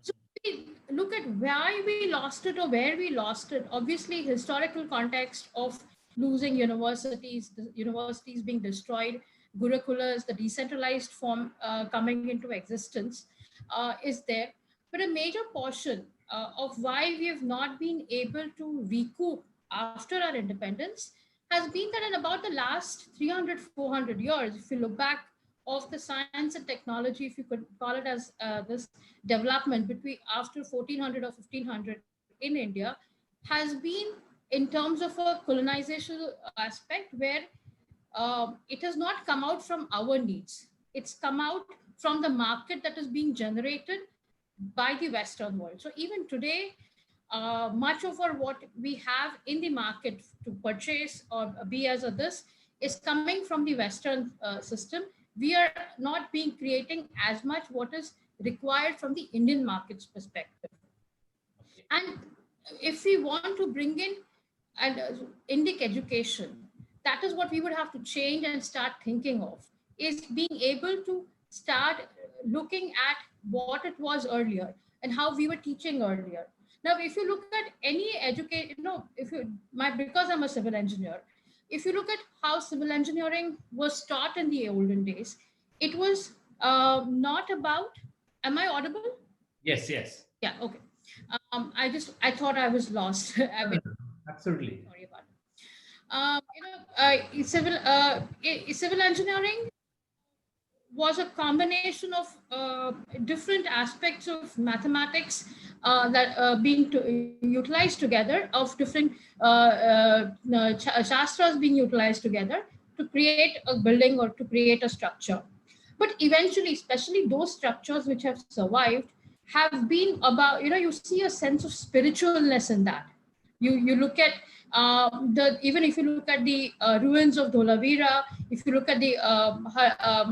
So we look at why we lost it or where we lost it. Obviously, historical context of losing universities, the universities being destroyed, gurukulas, the decentralized form coming into existence is there. But a major portion of why we have not been able to recoup after our independence has been that in about the last 300, 400 years, if you look back of the science and technology, if you could call it as this development between after 1400 or 1500 in India, has been in terms of a colonization aspect where it has not come out from our needs. It's come out from the market that is being generated by the Western world. So even today, much of our what we have in the market to purchase or be as a this is coming from the Western system. We are not being creating as much what is required from the Indian market's perspective. And if we want to bring in and Indic education, that is what we would have to change and start thinking of, is being able to start looking at what it was earlier and how we were teaching earlier. Now, if you look at any education, if you, because I'm a civil engineer, if you look at how civil engineering was taught in the olden days, it was not about, am I audible? Yes, yes. Yeah, okay. I thought I was lost. I mean, Absolutely. sorry about it. Civil engineering was a combination of different aspects of mathematics that being utilized together, of different shastras being utilized together to create a building or to create a structure. But eventually, especially those structures which have survived, have been about, you see a sense of spiritualness in that. You look at even if you look at the ruins of Dholavira, if you look at the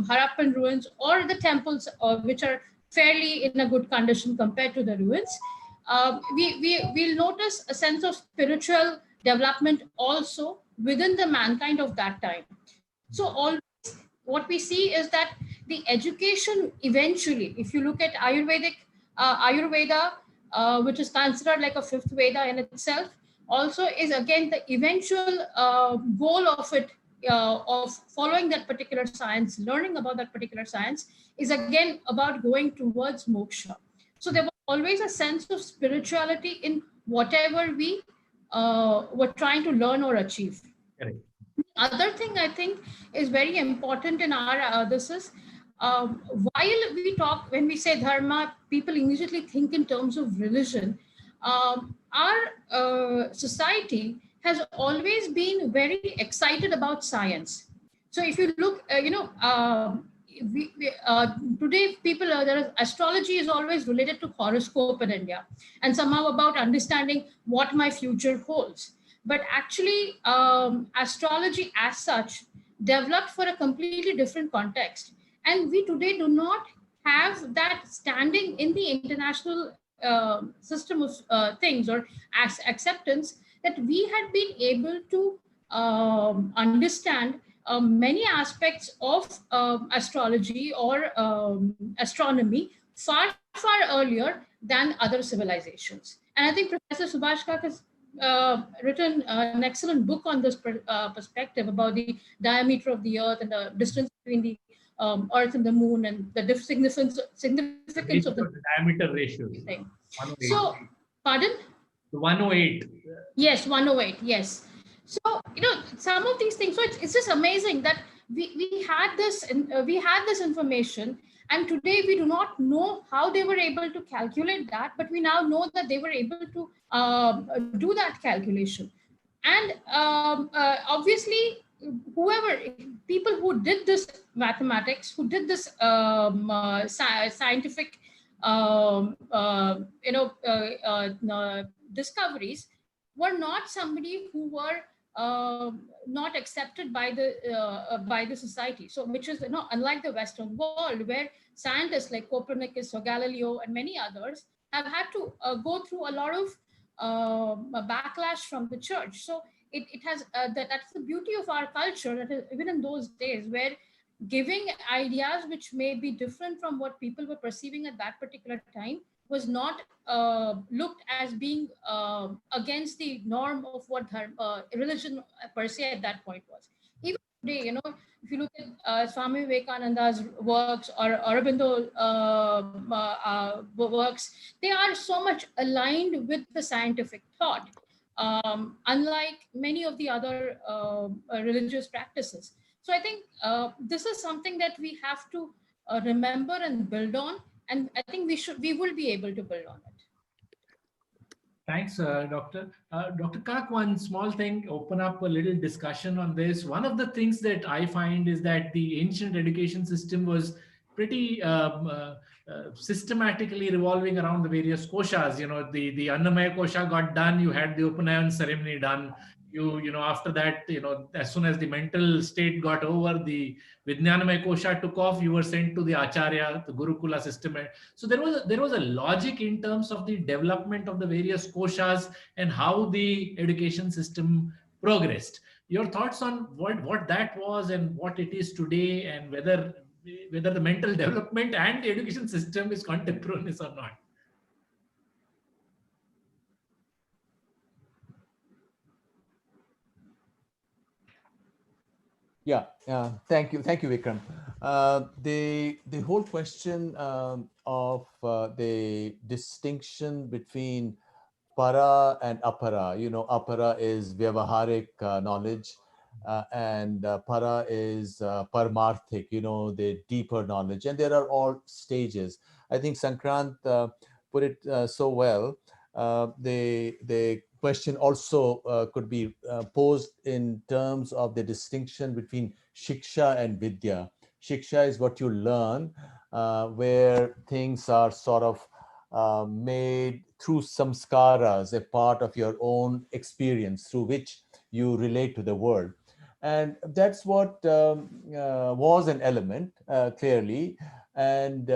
Harappan ruins or the temples which are fairly in a good condition compared to the ruins, we'll notice a sense of spiritual development also within the mankind of that time. So always what we see is that the education eventually, if you look at Ayurveda, which is considered like a fifth Veda in itself, also is again the eventual goal of it, of following that particular science, learning about that particular science, is again about going towards moksha. So there was always a sense of spirituality in whatever we were trying to learn or achieve. Correct. Other thing I think is very important in our this is, while we talk, when we say dharma, people immediately think in terms of religion. Our society has always been very excited about science. So if you look, today people, astrology is always related to horoscope in India, and somehow about understanding what my future holds. But actually, astrology as such developed for a completely different context. And we today do not have that standing in the international system of things or acceptance, that we had been able to understand many aspects of astrology or astronomy far earlier than other civilizations. And I think Professor Subhash Kak has written an excellent book on this perspective about the diameter of the Earth and the distance between the Earth and the Moon, and the significance of the diameter ratio. Thing. So, pardon? 108. Yes, 108. Yes. So some of these things. So it's just amazing that we had this information, and today we do not know how they were able to calculate that, but we now know that they were able to do that calculation. And obviously, people who did this mathematics, who did this scientific discoveries, were not somebody who were not accepted by the society. So, which is unlike the Western world, where scientists like Copernicus or Galileo and many others have had to go through a lot of backlash from the church. So it has that's the beauty of our culture, that is, even in those days, where giving ideas which may be different from what people were perceiving at that particular time was not looked as being against the norm of what religion per se at that point was. Even today, if you look at Swami Vivekananda's works or Aurobindo works, they are so much aligned with the scientific thought, unlike many of the other religious practices. So I think this is something that we have to remember and build on, and I think we will be able to build on it. Thanks, Doctor. Dr. Kak, one small thing, open up a little discussion on this. One of the things that I find is that the ancient education system was pretty systematically revolving around the various koshas. You know, the Annamaya kosha got done, you had the Upanayan ceremony done. After that, as soon as the mental state got over, the Vijnanamaya kosha took off, you were sent to the Acharya, the Gurukula system. So there was a logic in terms of the development of the various koshas and how the education system progressed. Your thoughts on what that was and what it is today, and whether the mental development and the education system is contemporaneous or not. Yeah, thank you, Vikram. The whole question of the distinction between para and apara. Apara is vyavaharik knowledge, and para is paramarthik. The deeper knowledge, and there are all stages. I think Sankrant put it so well. The question also could be posed in terms of the distinction between shiksha and vidya. Shiksha is what you learn, where things are sort of made through samskaras, a part of your own experience through which you relate to the world. And that's what was an element, clearly. And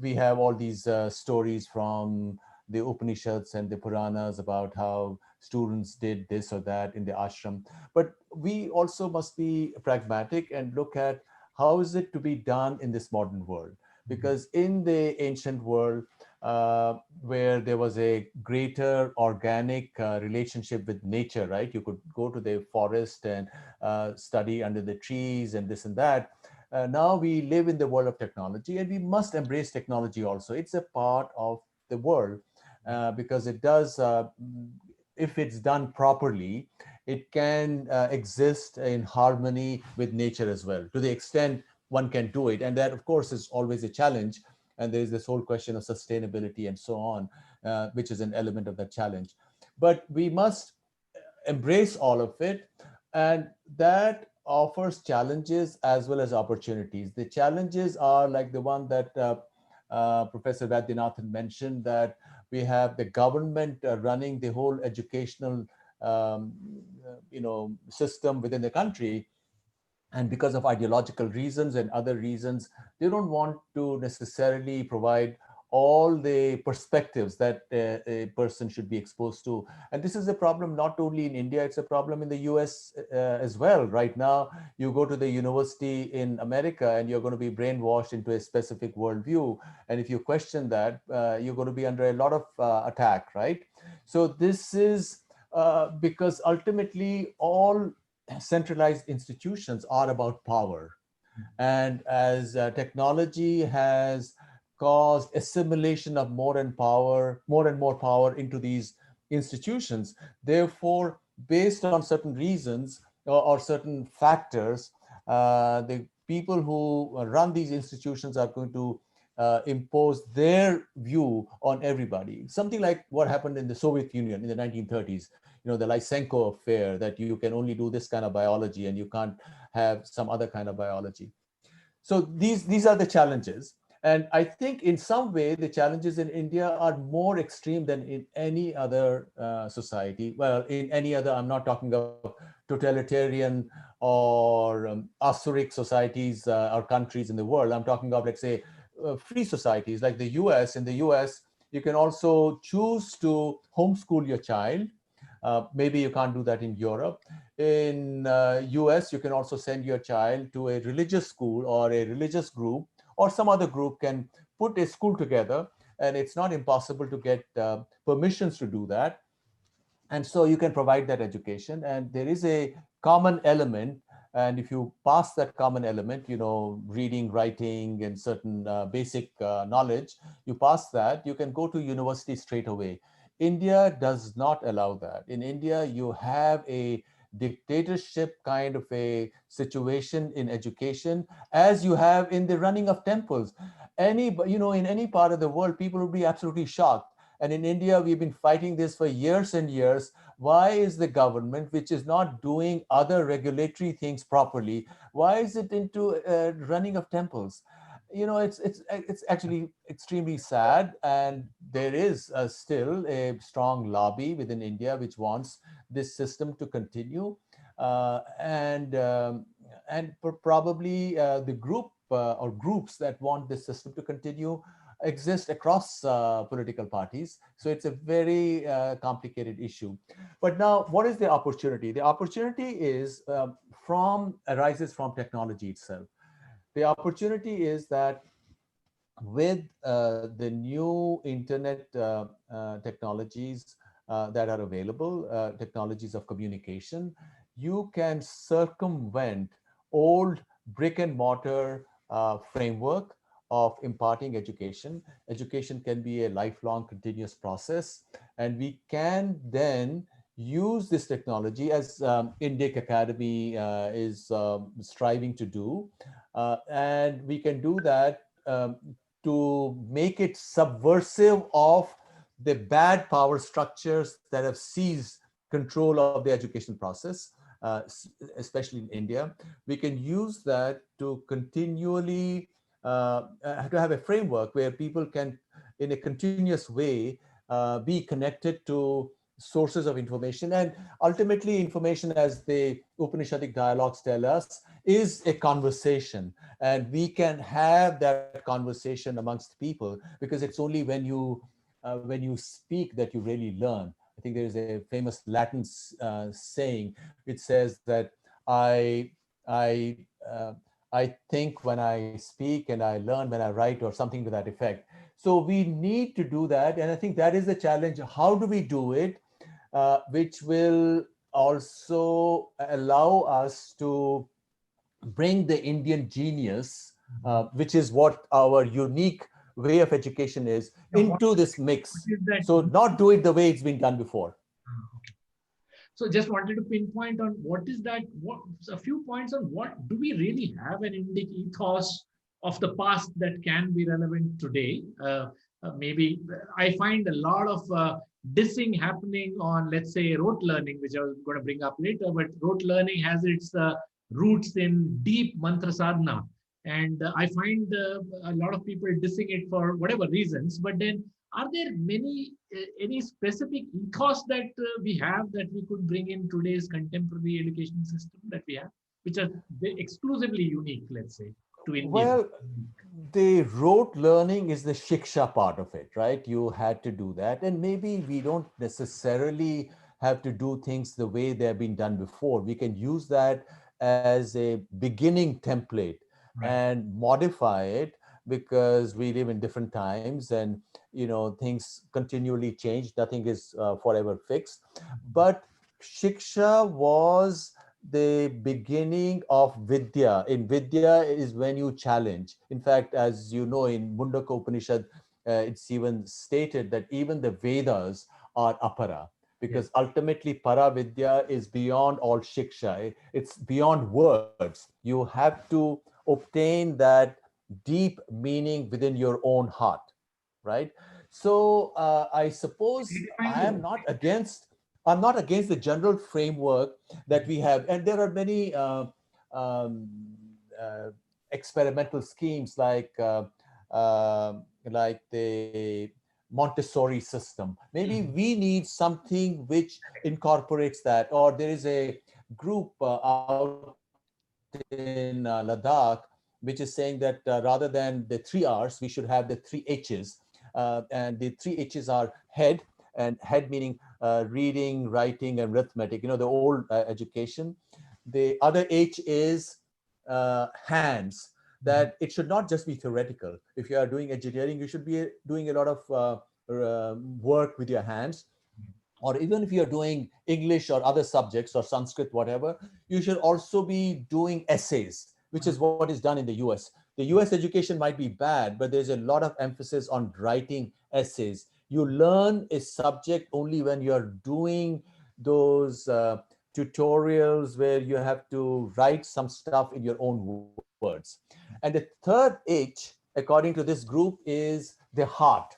we have all these stories from the Upanishads and the Puranas about how students did this or that in the ashram. But we also must be pragmatic and look at how is it to be done in this modern world. Because in the ancient world, where there was a greater organic relationship with nature, right? You could go to the forest and study under the trees and this and that. Now we live in the world of technology, and we must embrace technology also. It's a part of the world, because it does, if it's done properly, it can exist in harmony with nature as well, to the extent one can do it. And that, of course, is always a challenge. And there is this whole question of sustainability and so on, which is an element of that challenge. But we must embrace all of it. And that offers challenges as well as opportunities. The challenges are like the one that Professor Vaidyanathan mentioned, that we have the government running the whole educational system within the country. And because of ideological reasons and other reasons, they don't want to necessarily provide all the perspectives that a person should be exposed to. And this is a problem not only in India, it's a problem in the US as well. Right now, you go to the university in America and you're going to be brainwashed into a specific worldview. And if you question that, you're going to be under a lot of attack, right? So this is because ultimately all centralized institutions are about power. And as technology has caused assimilation of more and more power into these institutions, therefore, based on certain reasons or certain factors, the people who run these institutions are going to impose their view on everybody. Something like what happened in the Soviet Union in the 1930s. The Lysenko affair, that you can only do this kind of biology and you can't have some other kind of biology. So these are the challenges. And I think in some way, the challenges in India are more extreme than in any other society. Well, in any other, I'm not talking of totalitarian or asuric societies or countries in the world. I'm talking of, let's say, free societies like the US. In the US, you can also choose to homeschool your child. Maybe you can't do that in Europe. In US, you can also send your child to a religious school or a religious group, or some other group can put a school together, and it's not impossible to get permissions to do that. And so you can provide that education, and there is a common element. And if you pass that common element, reading, writing, and certain basic knowledge, you pass that, you can go to university straight away. India does not allow that. In India, you have a dictatorship kind of a situation in education as you have in the running of temples. In any part of the world, people will be absolutely shocked. And in India, we've been fighting this for years and years. Why is the government, which is not doing other regulatory things properly, why is it into running of temples? It's actually extremely sad, and there is still a strong lobby within India which wants this system to continue, and probably the group or groups that want this system to continue exist across political parties. So it's a very complicated issue. But now, what is the opportunity? The opportunity is arises from technology itself. The opportunity is that with the new internet technologies that are available, technologies of communication, you can circumvent old brick and mortar framework of imparting education. Education can be a lifelong continuous process, and we can then use this technology as Indic Academy is striving to do. And we can do that to make it subversive of the bad power structures that have seized control of the education process, especially in India. We can use that to continually to have a framework where people can, in a continuous way, be connected to sources of information. And ultimately, information, as the Upanishadic dialogues tell us, is a conversation. And we can have that conversation amongst people, because it's only when you speak that you really learn. I think there is a famous Latin saying which says that I I I think when I speak and I learn when I write, or something to that effect. So we need to do that, and I think that is the challenge. How do we do it, which will also allow us to bring the Indian genius, which is what our unique way of education is, into this mix. What is that? So not do it the way it's been done before. Okay. So just wanted to pinpoint on what is that, what a few points on what do we really have an Indic ethos of the past that can be relevant today. Maybe I find a lot of dissing happening on, let's say, rote learning, which I was going to bring up later, but rote learning has its roots in deep mantra sadhana. And I find a lot of people dissing it for whatever reasons, but then are there any specific ethos that we have that we could bring in today's contemporary education system that we have, which are exclusively unique, let's say, to India? Well, the rote learning is the shiksha part of it, right? You had to do that. And maybe we don't necessarily have to do things the way they've been done before. We can use that as a beginning template, Right. and modify it, because we live in different times, and things continually change. Nothing is forever fixed. But shiksha was the beginning of Vidya. In Vidya is when you challenge. In fact, as you know, in Mundaka Upanishad, it's even stated that even the Vedas are apara, because ultimately para Vidya is beyond all shiksha. It's beyond words. You have to obtain that deep meaning within your own heart, right? So I suppose I'm not against the general framework that we have, and there are many um, uh, experimental schemes like the Montessori system. Maybe we need something which incorporates that, or there is a group out in Ladakh which is saying that rather than the 3 R's, we should have the 3 H's. And the 3 H's are head, and head meaning reading, writing, and arithmetic, the old education. The other H is hands, that it should not just be theoretical. If you are doing engineering, you should be doing a lot of work with your hands. Or even if you're doing English or other subjects or Sanskrit, whatever, you should also be doing essays, which is what is done in the US. The US education might be bad, but there's a lot of emphasis on writing essays. You learn a subject only when you're doing those tutorials where you have to write some stuff in your own words. And the third H, according to this group, is the heart,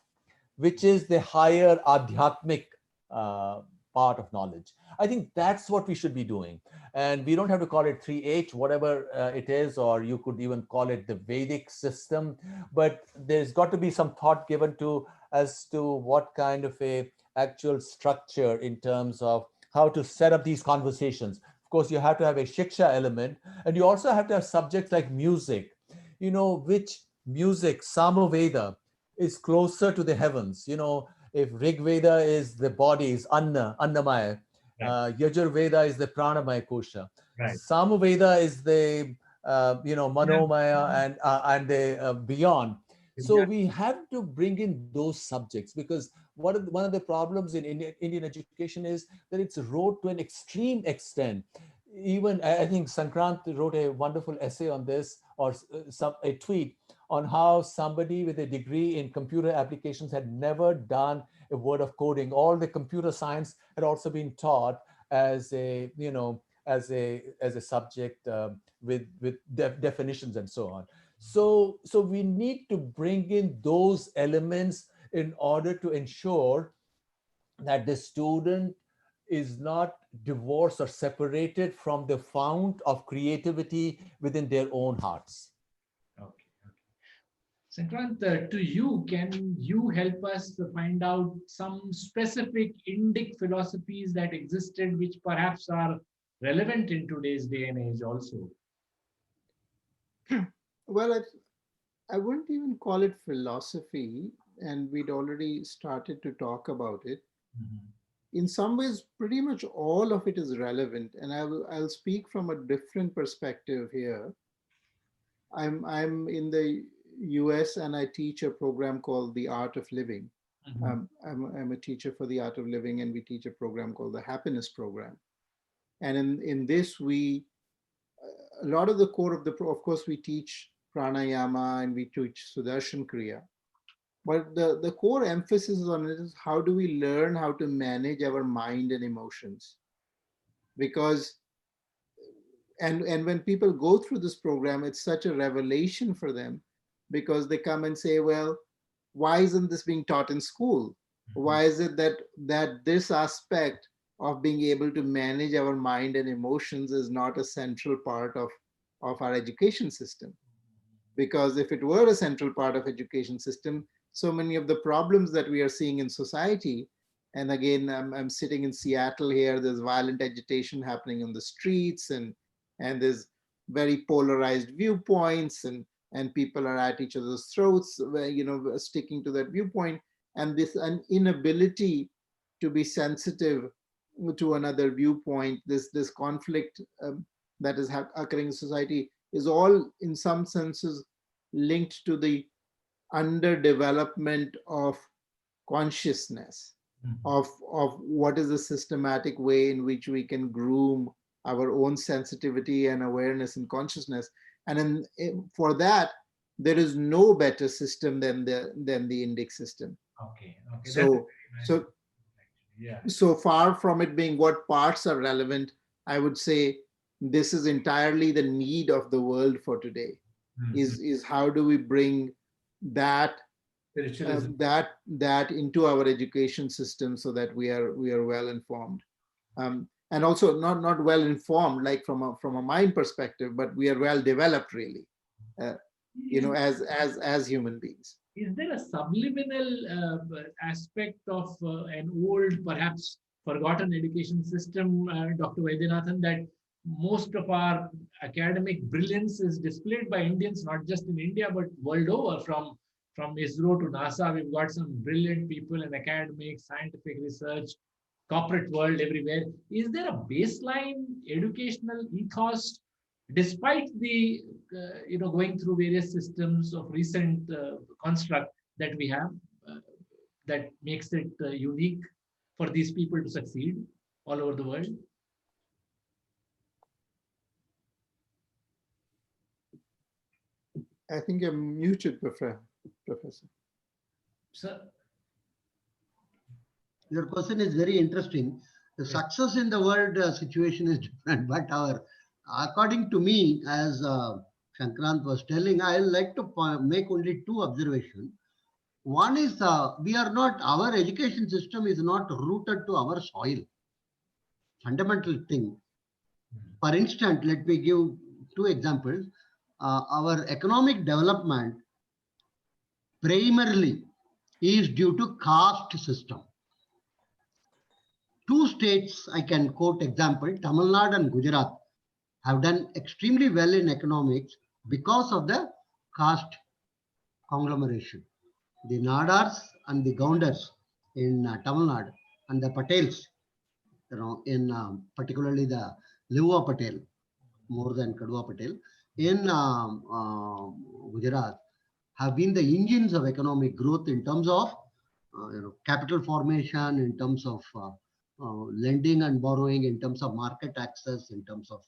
which is the higher adhyatmic uh, part of knowledge. I think that's what we should be doing. And we don't have to call it 3H, whatever it is, or you could even call it the Vedic system. But there's got to be some thought given to as to what kind of a actual structure in terms of how to set up these conversations. Of course, you have to have a shiksha element, and you also have to have subjects like music, which music, Samaveda, is closer to the heavens. If Rig Veda is the body, is Annamaya, Yajur Veda is the Pranamaya kosha, Right. Samaveda is the Manomaya and the beyond. So we have to bring in those subjects, because one of the problems in Indian education is that it's wrote to an extreme extent. Even I think Sankrant wrote a wonderful essay on this, or a tweet on how somebody with a degree in computer applications had never done a word of coding. All the computer science had also been taught as a subject with definitions and so on. So we need to bring in those elements in order to ensure that the student is not divorced or separated from the fount of creativity within their own hearts. Okay. Sankrant, to you, can you help us find out some specific Indic philosophies that existed, which perhaps are relevant in today's day and age also? Well, I wouldn't even call it philosophy, and we'd already started to talk about it. In some ways, pretty much all of it is relevant, and I'll speak from a different perspective here. I'm in the US, and I teach a program called The Art of Living. I'm a teacher for The Art of Living, and we teach a program called the Happiness Program. And in this, a lot of the core of of course, we teach pranayama and we teach Sudarshan Kriya. But the core emphasis on it is how do we learn how to manage our mind and emotions? Because, and when people go through this program, it's such a revelation for them, because they come and say, well, why isn't this being taught in school? Why is it that this aspect of being able to manage our mind and emotions is not a central part of our education system? Because if it were a central part of education system, so many of the problems that we are seeing in society, and again, I'm sitting in Seattle here, there's violent agitation happening on the streets, and there's very polarized viewpoints, and people are at each other's throats, sticking to that viewpoint, and an inability to be sensitive to another viewpoint, this conflict that is occurring in society is all in some senses linked to the underdevelopment of consciousness, of what is the systematic way in which we can groom our own sensitivity and awareness and consciousness. And for that, there is no better system than the Indic system. Okay. So far from it being what parts are relevant, I would say this is entirely the need of the world for today. Is how do we bring that that into our education system so that we are well informed, and also not well informed like from a mind perspective, but we are well developed really, as human beings. Is there a subliminal aspect of an old, perhaps forgotten education system, Dr. Vaidyanathan, that most of our academic brilliance is displayed by Indians, not just in India, but world over, from ISRO to NASA? We've got some brilliant people in academics, scientific research, corporate world, everywhere. Is there a baseline educational ethos, despite the going through various systems of recent construct that we have, that makes it unique for these people to succeed all over the world? I think you're muted, Professor. Sir? Your question is very interesting. The success in the world situation is different, but according to me, as Shankrant was telling, I like to make only two observations. One is our education system is not rooted to our soil. Fundamental thing. For instance, let me give two examples. Our economic development primarily is due to caste system. Two states I can quote example, Tamil Nadu and Gujarat have done extremely well in economics because of the caste conglomeration. The Nadars and the Gaundars in Tamil Nadu and the Patels, in particularly the Liva Patel, more than Kadwa Patel, in Gujarat, have been the engines of economic growth in terms of capital formation, in terms of lending and borrowing, in terms of market access, in terms of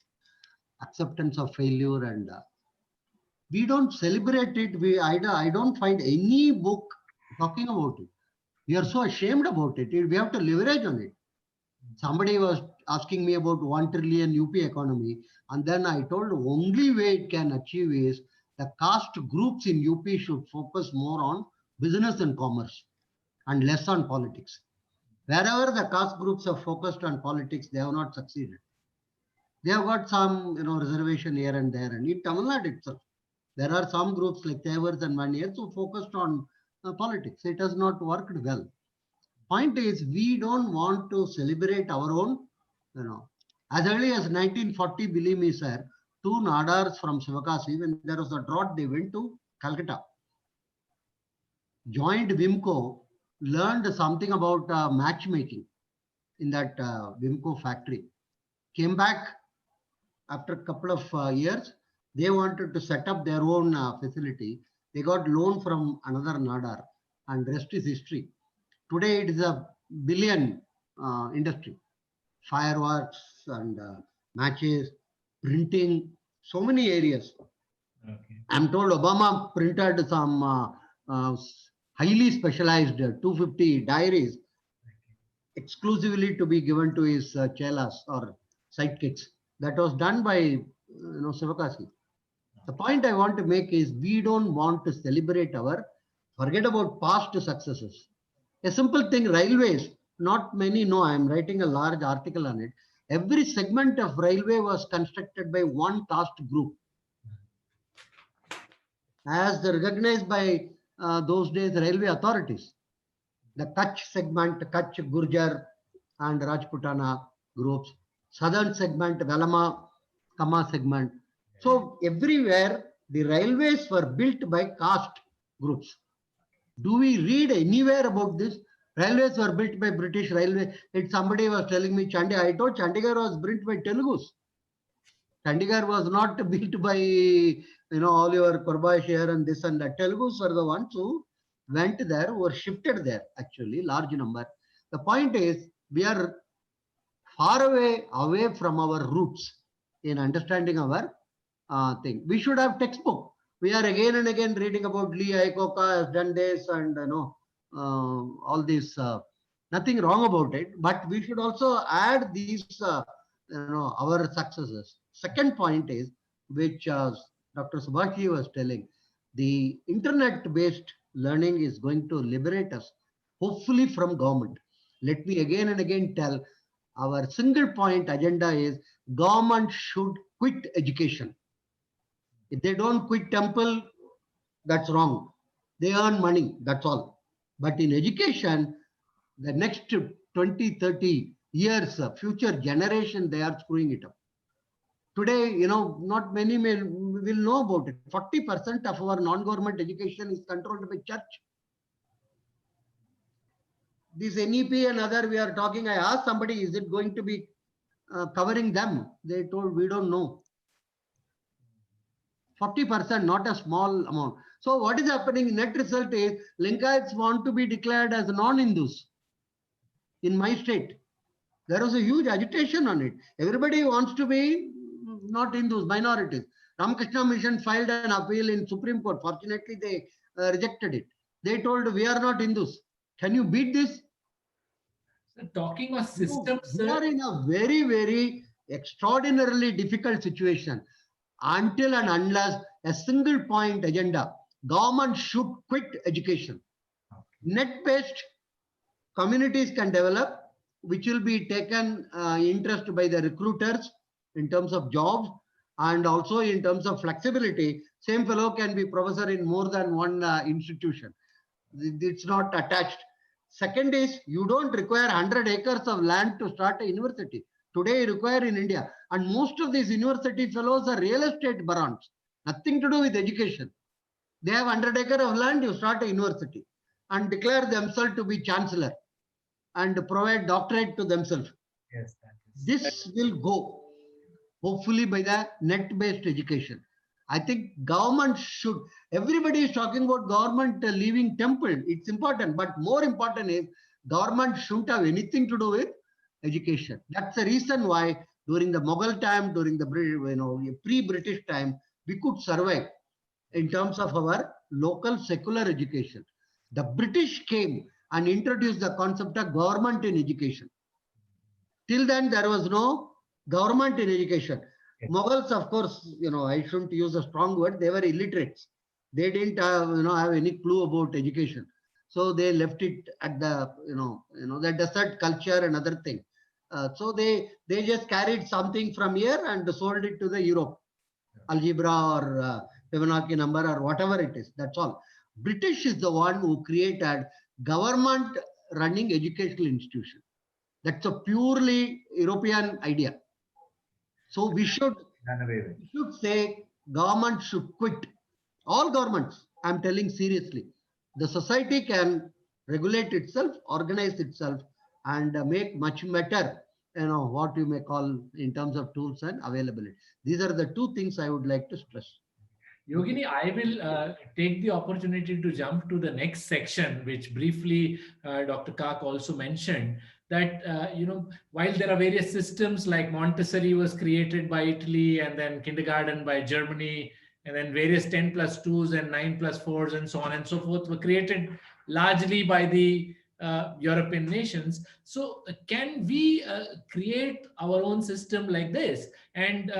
acceptance of failure, and we don't celebrate it. I don't find any book talking about it. We are so ashamed about it. We have to leverage on it. Somebody was asking me about 1 trillion UP economy, and then I told the only way it can achieve is the caste groups in UP should focus more on business and commerce and less on politics. Wherever the caste groups have focused on politics, they have not succeeded. They have got some reservation here and there, and in Tamil Nadu itself, there are some groups like Tevars and Vaniyars who focused on politics. It has not worked well. Point is, we don't want to celebrate our own, as early as 1940, believe me, sir, two Nadars from Sivakasi, when there was a drought, they went to Calcutta, joined Wimco, learned something about matchmaking in that Wimco factory, came back after a couple of years. They wanted to set up their own facility. They got loan from another Nadar, and rest is history. Today it is a billion industry, fireworks and matches, printing, so many areas. Okay. I'm told Obama printed some highly specialized 250 diaries exclusively to be given to his chelas or sidekicks. That was done by Sivakasi. The point I want to make is we don't want to celebrate forget about past successes. A simple thing, railways, not many know, I am writing a large article on it. Every segment of railway was constructed by one caste group, as recognized by those days railway authorities. The Kutch segment, Kutch, Gurjar and Rajputana groups. Southern segment, Velama, Kama segment. So everywhere the railways were built by caste groups. Do we read anywhere about this? Railways were built by British Railway. Somebody was telling me I told Chandigarh was built by Telugus. Chandigarh was not built by all your Korba here and this and that. Telugus were the ones who went there, were shifted there actually, large number. The point is we are far away from our roots in understanding our thing. We should have textbook. We are again and again reading about Lee Iacocca has done this and all this. Nothing wrong about it, but we should also add these our successes. Second point is, which Dr. Subhashi was telling, the internet-based learning is going to liberate us, hopefully from government. Let me again and again tell, our single point agenda is government should quit education. If they don't quit temple, that's wrong. They earn money, that's all. But in education, the next 20, 30 years, future generation, they are screwing it up. Today, not many will know about it. 40% of our non-government education is controlled by church. This NEP and other we are talking, I asked somebody, is it going to be covering them? They told, we don't know. 40%, not a small amount. So what is happening? Net result is Linkayats want to be declared as non-Hindus in my state. There was a huge agitation on it. Everybody wants to be not Hindus, minorities. Ramakrishna Mission filed an appeal in Supreme Court. Fortunately, they rejected it. They told we are not Hindus. Can you beat this? Talking of systems, We are in a very, very extraordinarily difficult situation until and unless a single point agenda. Government should quit education. Net-based communities can develop, which will be taken interest by the recruiters in terms of jobs and also in terms of flexibility. Same fellow can be professor in more than one institution. It's not attached. Second is you don't require 100 acres of land to start a university. Today you require in India. And most of these university fellows are real estate barons. Nothing to do with education. They have 100 acres of land, you start a university and declare themselves to be chancellor and provide doctorate to themselves. yes, that is. This will go hopefully by the net-based education. I think government should, everybody is talking about government leaving temple. It's important, but more important is government shouldn't have anything to do with education. That's the reason why during the Mughal time, during the pre-British time, we could survive in terms of our local secular education. The British came and introduced the concept of government in education. Till then, there was no government in education. Yes. Mughals, of course, I shouldn't use a strong word. They were illiterates. They didn't have, have any clue about education. So they left it at the, the desert culture and other thing. So they just carried something from here and sold it to the Europe, algebra or Fibonacci number or whatever it is. That's all. British is the one who created government running educational institution. That's a purely European idea. So we should say government should quit. All governments, I'm telling seriously. The society can regulate itself, organize itself, and make much better, what you may call in terms of tools and availability. These are the two things I would like to stress. Yogini, I will take the opportunity to jump to the next section, which briefly Dr. Kak also mentioned, that, while there are various systems like Montessori was created by Italy and then kindergarten by Germany, and then various 10+2s and 9+4s and so on and so forth were created largely by the European nations. So can we create our own system like this? And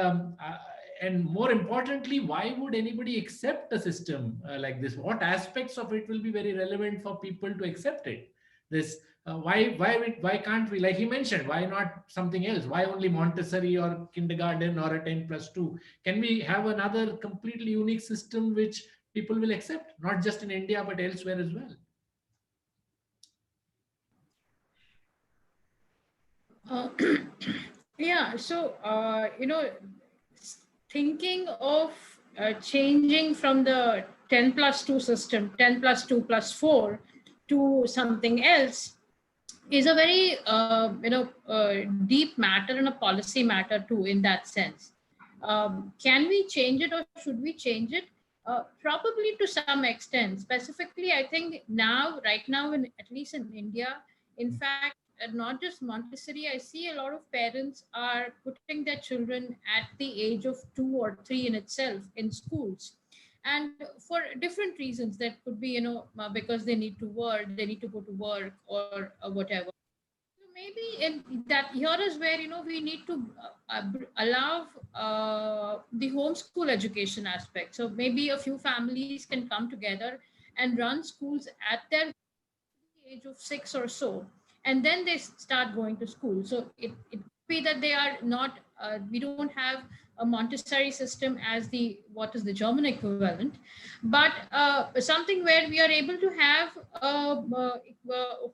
more importantly, why would anybody accept a system like this? What aspects of it will be very relevant for people to accept it? This why can't we, like he mentioned, why not something else? Why only Montessori or kindergarten or a 10+2? Can we have another completely unique system which people will accept, not just in India but elsewhere as well? Yeah, so thinking of changing from the 10+2 system, 10+2+4 to something else is a very deep matter and a policy matter too, in that sense. Can we change it or should we change it? Probably to some extent. Specifically, I think right now, at least in India, in fact, not just Montessori, I see a lot of parents are putting their children at the age of 2 or 3 in itself in schools. And for different reasons, that could be, because they need to go to work or whatever. So maybe in that here is where we need to allow the homeschool education aspect. So maybe a few families can come together and run schools at their age of 6 or so, and then they start going to school. So it could be that they are not we don't have a Montessori system as the what is the German equivalent, but something where we are able to have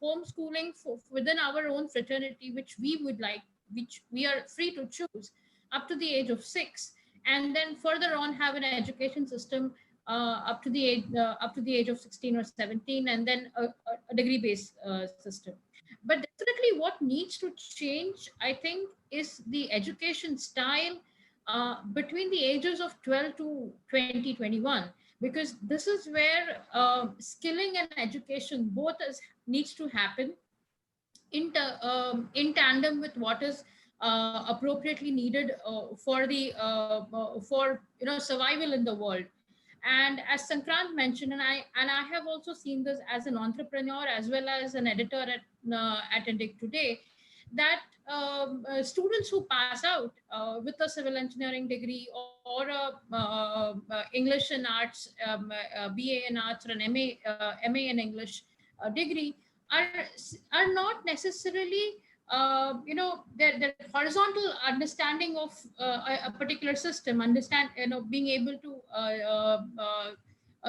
homeschooling within our own fraternity, which we would like, which we are free to choose up to the age of 6, and then further on have an education system up to the age of 16 or 17, and then a degree based system. But definitely what needs to change, I think, is the education style between the ages of 12 to 20, 21, because this is where skilling and education both needs to happen in tandem with what is appropriately needed for survival in the world. And as Sankrant mentioned, and I have also seen this as an entrepreneur as well as an editor at Indic Today, that students who pass out with a civil engineering degree or a English and Arts, BA in Arts, or an MA in English degree are not necessarily their horizontal understanding of a particular system, understand, being able to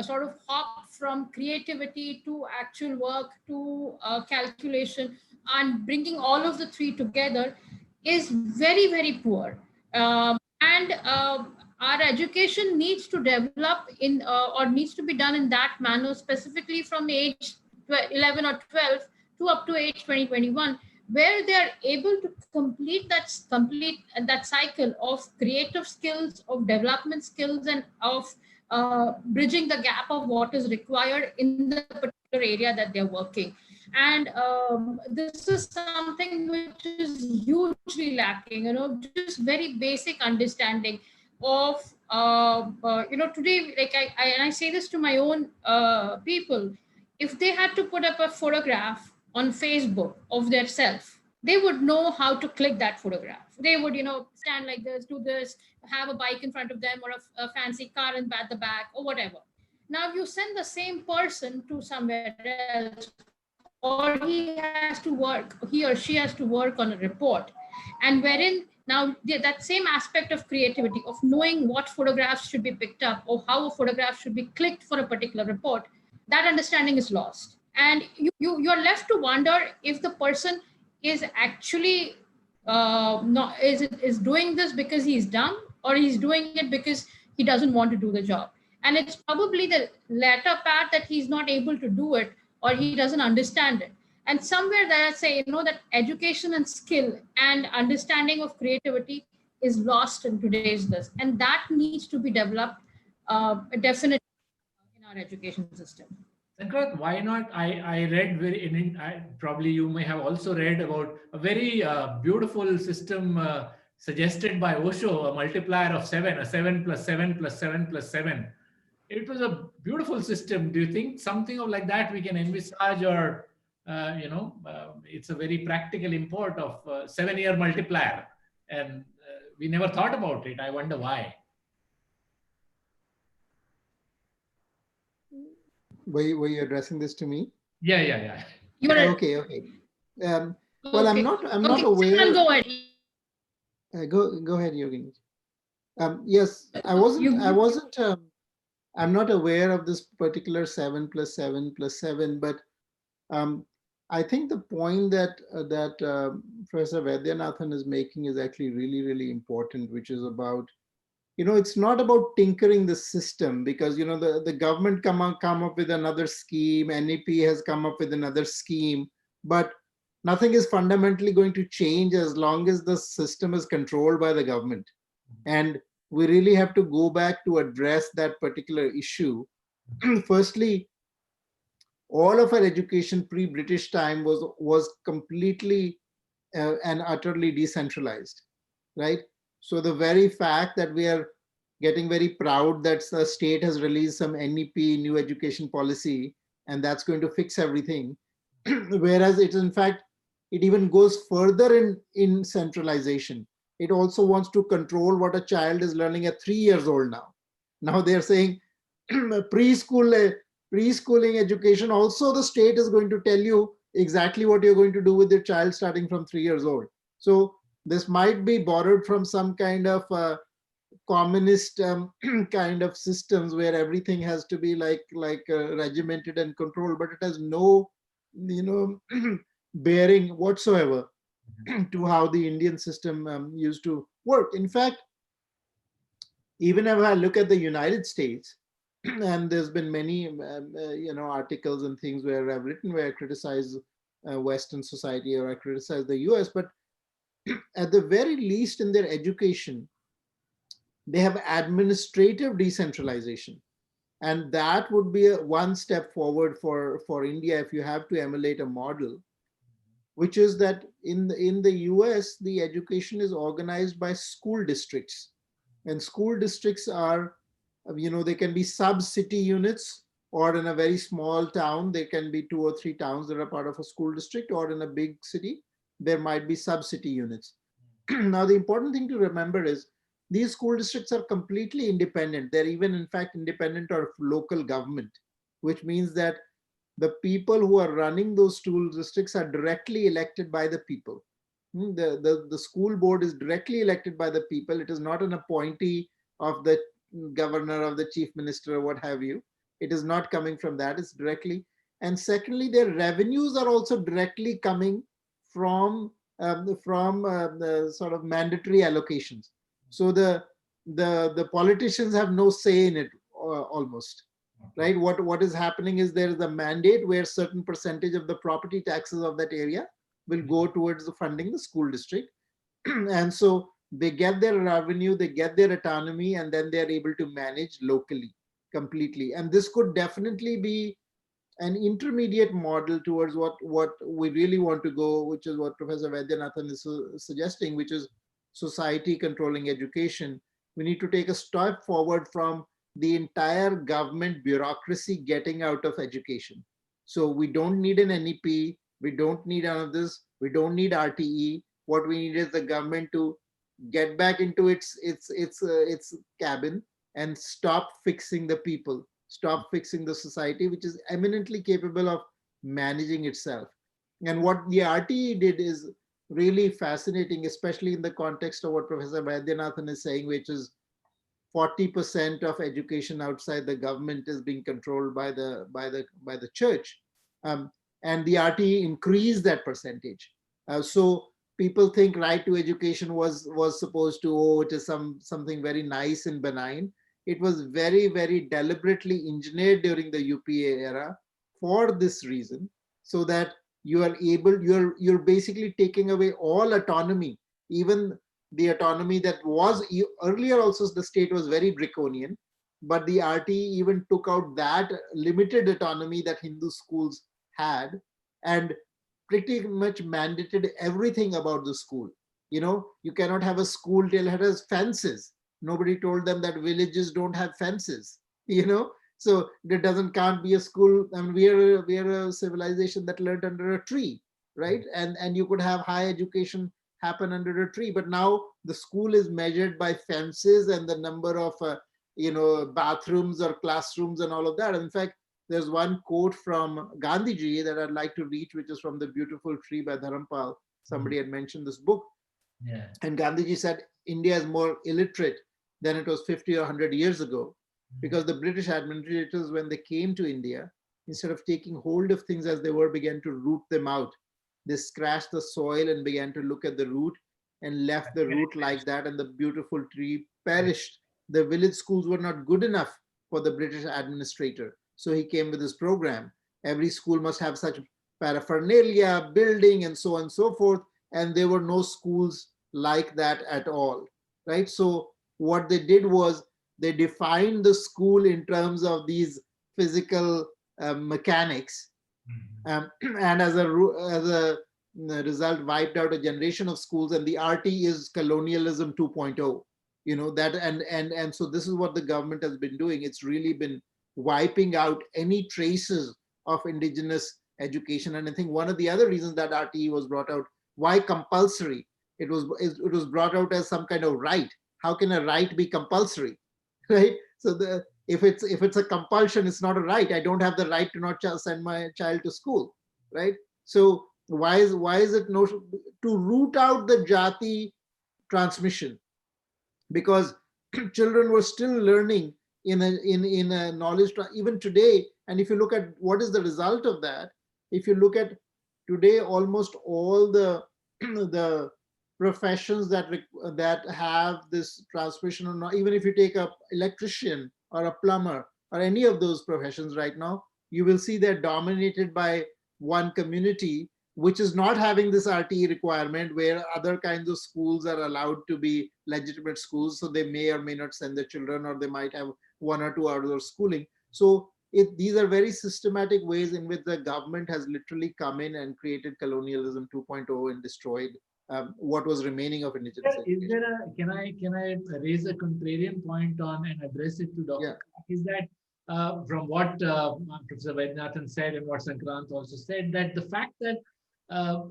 sort of hop from creativity to actual work to calculation, and bringing all of the three together is very, very poor. And our education needs to develop in or needs to be done in that manner, specifically from age 11 or 12 to up to age 2021, where they are able to complete that cycle of creative skills, of development skills, and of bridging the gap of what is required in the particular area that they're working. And this is something which is hugely lacking, just very basic understanding of today. Like and I say this to my own people, if they had to put up a photograph on Facebook of their self, they would know how to click that photograph. They would, stand like this, do this, have a bike in front of them, or a fancy car in at the back, or whatever. Now you send the same person to somewhere else, or he or she has to work on a report, and wherein now that same aspect of creativity, of knowing what photographs should be picked up or how a photograph should be clicked for a particular report, that understanding is lost. And you're left to wonder if the person is actually not is doing this because he's dumb, or he's doing it because he doesn't want to do the job. And it's probably the latter part, that he's not able to do it or he doesn't understand it. And somewhere that I say, that education and skill and understanding of creativity is lost in today's this, and that needs to be developed definitely in our education system. Sankrath, why not? I read probably you may have also read about a very beautiful system suggested by Osho, a multiplier of 7, a 7 plus 7 plus 7 plus 7. It was a beautiful system. Do you think something of like that we can envisage, or it's a very practical import of 7-year multiplier, and we never thought about it. I wonder why. Were you addressing this to me? Yeah. Okay. Well, I'm not aware. Go ahead. Go ahead, Yogini. Yes, I wasn't. I'm not aware of this particular 7 plus 7 plus 7, but I think the point that Professor Vaidyanathan is making is actually really, really important, which is about, it's not about tinkering the system, because the government come up with another scheme, NEP has come up with another scheme, but nothing is fundamentally going to change as long as the system is controlled by the government. And we really have to go back to address that particular issue. Firstly, all of our education pre-British time was completely and utterly decentralized, right? So the very fact that we are getting very proud that the state has released some NEP, new education policy, and that's going to fix everything, whereas it in fact, it even goes further in centralization. It also wants to control what a child is learning at 3 years old now. Now they're saying preschooling education, also the state is going to tell you exactly what you're going to do with your child starting from 3 years old. So this might be borrowed from some kind of communist kind of systems where everything has to be like regimented and controlled, but it has no bearing whatsoever to how the Indian system used to work. In fact, even if I look at the United States, and there's been many articles and things where I've written where I criticize Western society or I criticize the US, but at the very least in their education, they have administrative decentralization. And that would be one step forward for India if you have to emulate a model, which is that in the US, the education is organized by school districts. And school districts are They can be sub-city units, or in a very small town, there can be 2 or 3 towns that are part of a school district, or in a big city, there might be sub-city units. Now, the important thing to remember is these school districts are completely independent. They're even, in fact, independent of local government, which means that the people who are running those school districts are directly elected by the people. The school board is directly elected by the people. It is not an appointee of the governor, of the chief minister, or what have you. It is not coming from that. It's directly. And secondly, their revenues are also directly coming from the sort of mandatory allocations. So the politicians have no say in it almost. Right? What is happening is there is a mandate where certain percentage of the property taxes of that area will go towards the funding the school district. And so they get their revenue, they get their autonomy, and then they're able to manage locally completely. And this could definitely be an intermediate model towards what we really want to go, which is what Professor Vaidyanathan is suggesting, which is society controlling education. We need to take a step forward from the entire government bureaucracy getting out of education. So we don't need an NEP, we don't need any of this, we don't need RTE. What we need is the government to get back into its cabin and stop fixing the people, stop fixing the society, which is eminently capable of managing itself. And what the RTE did is really fascinating, especially in the context of what Professor Vaidyanathan is saying, which is 40% of education outside the government is being controlled by the church, and the RTE increased that percentage. So people think right to education was supposed to, it is something very nice and benign. It was very, very deliberately engineered during the UPA era for this reason, so that you're basically taking away all autonomy, even the autonomy that was earlier. Also, the state was very draconian, but the RTE even took out that limited autonomy that Hindu schools had and pretty much mandated everything about the school. You cannot have a school till it has fences. Nobody told them that villages don't have fences, so there can't be a school. I mean, we are a civilization that learned under a tree, right? And you could have high education happen under a tree, but now the school is measured by fences and the number of bathrooms or classrooms and all of that. In fact, there's one quote from Gandhiji that I'd like to read, which is from The Beautiful Tree by Dharampal. Somebody had mentioned this book. Yeah. And Gandhiji said India is more illiterate than it was 50 or 100 years ago, because the British administrators, when they came to India, instead of taking hold of things as they were, began to root them out. They scratched the soil and began to look at the root and left the root like that, and the beautiful tree perished. The village schools were not good enough for the British administrator. So he came with this program. Every school must have such paraphernalia, building, and so on and so forth. And there were no schools like that at all, right? So what they did was they defined the school in terms of these physical mechanics, and as a result wiped out a generation of schools. And the RT is colonialism 2.0, that and so this is what the government has been doing. It's really been wiping out any traces of indigenous education. And I think one of the other reasons that RTE was brought out, why compulsory? It was brought out as some kind of right. How can a right be compulsory, right? So if it's a compulsion, it's not a right. I don't have the right to not send my child to school, right? So why is it no, to root out the jati transmission? Because children were still learning in a knowledge even today. And if you look at what is the result of that, if you look at today, almost all the the professions that have this transmission, or not, even if you take a electrician or a plumber or any of those professions right now, you will see they're dominated by one community, which is not having this RTE requirement, where other kinds of schools are allowed to be legitimate schools. So they may or may not send their children, or they might have 1 or 2 outdoor schooling. So these are very systematic ways in which the government has literally come in and created colonialism 2.0 and destroyed what was remaining of indigenous Is education. there a, can I raise a contrarian point on and address it to Dr. Yeah. Kak? Is that from what Professor Vaidyanathan said and what Sankrant also said, that the fact that uh,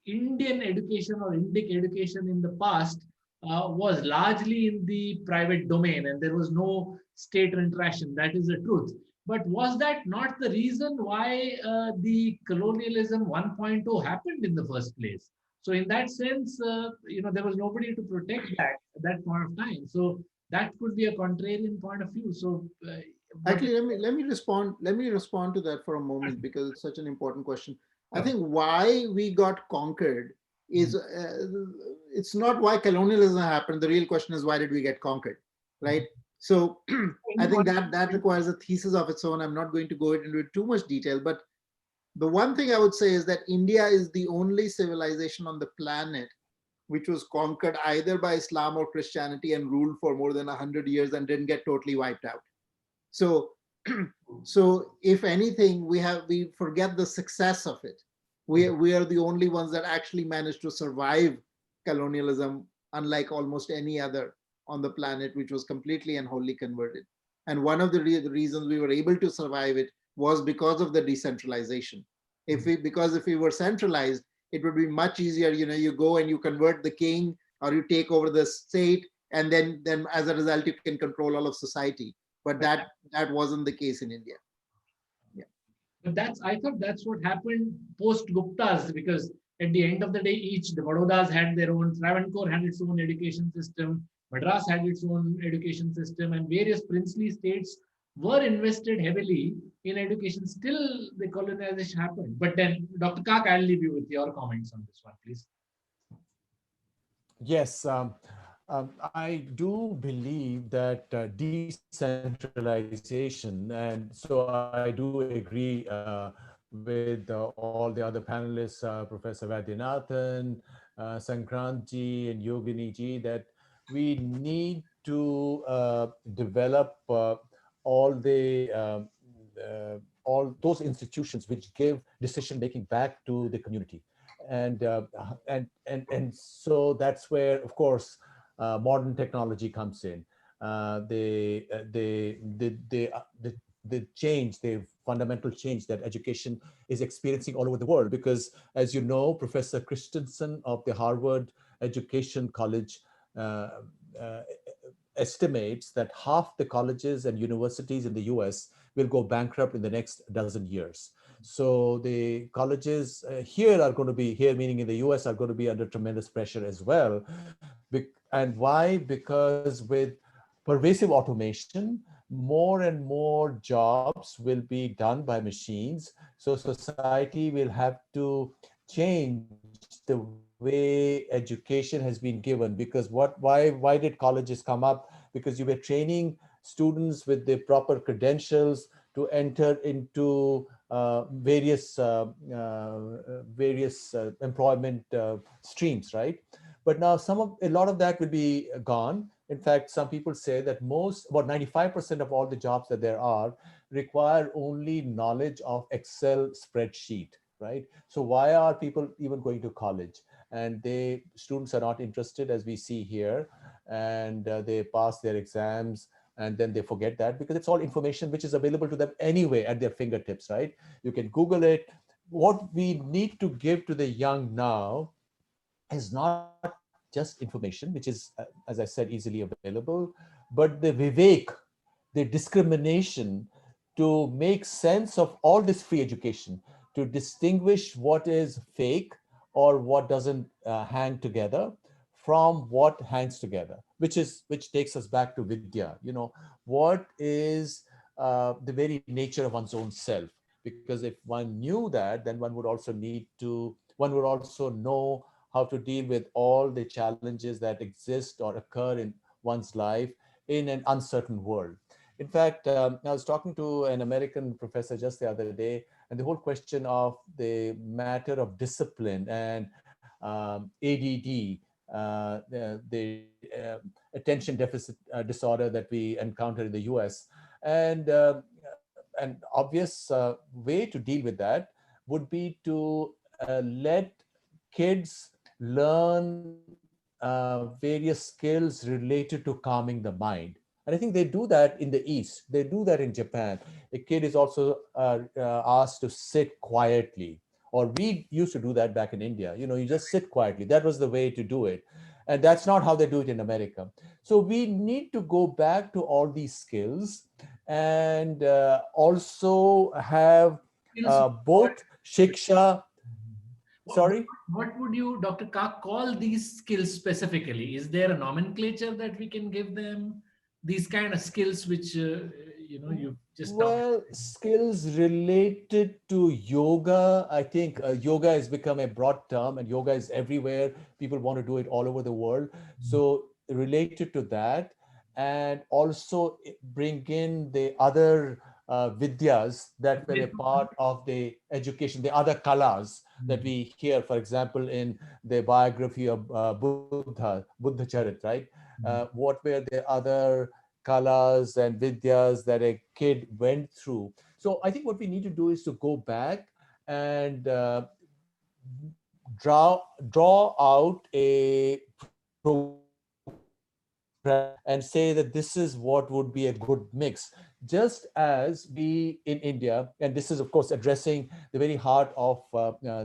Indian education or Indic education in the past was largely in the private domain and there was no state interaction. That is the truth. But was that not the reason why the colonialism 1.0 happened in the first place? So in that sense, there was nobody to protect that at that point of time. So that could be a contrarian point of view. So, Actually, let me respond to that for a moment because it's such an important question. I think why we got conquered is it's not why colonialism happened. The real question is why did we get conquered, right? So I think that requires a thesis of its own. I'm not going to go into too much detail, but the one thing I would say is that India is the only civilization on the planet which was conquered either by Islam or Christianity and ruled for more than 100 years and didn't get totally wiped out. So, so if anything, we forget the success of it. We are the only ones that actually managed to survive colonialism, unlike almost any other on the planet, which was completely and wholly converted. And one of the reasons we were able to survive it was because of the decentralization. Because if we were centralized, it would be much easier. You go and you convert the king or you take over the state, and then as a result, you can control all of society. But that wasn't the case in India. Yeah. but I thought that's what happened post Guptas, because at the end of the day, the Barodas had their own, Travancore had its own education system, Madras had its own education system, and various princely states were invested heavily in education. Still, the colonization happened. But then, Dr. Kak, I'll leave you with your comments on this one, please. Yes, I do believe that decentralization, and so I do agree with all the other panelists, Professor Vaidyanathan, Sankranti, and Yogini ji, that we need to develop all those institutions which give decision making back to the community. And so that's where, of course, modern technology comes in. The change, the fundamental change that education is experiencing all over the world. Because, as you know, Professor Christensen of the Harvard Education College uh, uh, estimates that half the colleges and universities in the US will go bankrupt in the next dozen years. So the colleges here are going to be, here meaning in the US, are going to be under tremendous pressure as well. And why? Because with pervasive automation, more and more jobs will be done by machines. So society will have to change the way education has been given. Because why did colleges come up? Because you were training students with the proper credentials to enter into various employment streams, right? But now a lot of that will be gone. In fact, some people say that about 95% of all the jobs that there are require only knowledge of Excel spreadsheet, right? So why are people even going to college? And students are not interested, as we see here, and they pass their exams and then they forget that, because it's all information which is available to them anyway at their fingertips, right? You can Google it. What we need to give to the young now is not just information, which is, as I said, easily available, but the vivek, the discrimination, to make sense of all this free education, to distinguish what is fake or what doesn't hang together from what hangs together, which takes us back to Vidya. What is the very nature of one's own self? Because if one knew that, then one would also know how to deal with all the challenges that exist or occur in one's life in an uncertain world. In fact, I was talking to an American professor just the other day, and the whole question of the matter of discipline and ADD, the attention deficit disorder that we encounter in the US. And an obvious way to deal with that would be to let kids learn various skills related to calming the mind. And I think they do that in the East. They do that in Japan. A kid is also asked to sit quietly. Or we used to do that back in India. You know, you just sit quietly. That was the way to do it. And that's not how they do it in America. So we need to go back to all these skills and also have both shiksha. Sorry? What would you, Dr. Kak, call these skills specifically? Is there a nomenclature that we can give them? These kind of skills which, you just talked. Well, skills related to yoga. I think yoga has become a broad term and yoga is everywhere. People want to do it all over the world. So related to that, and also bring in the other vidyas that were a part of the education, the other kalas that we hear, for example, in the biography of Buddha Charit, right? What were the other kalas and vidyas that a kid went through? So I think what we need to do is to go back and draw out a and say that this is what would be a good mix. Just as we in India, and this is of course addressing the very heart of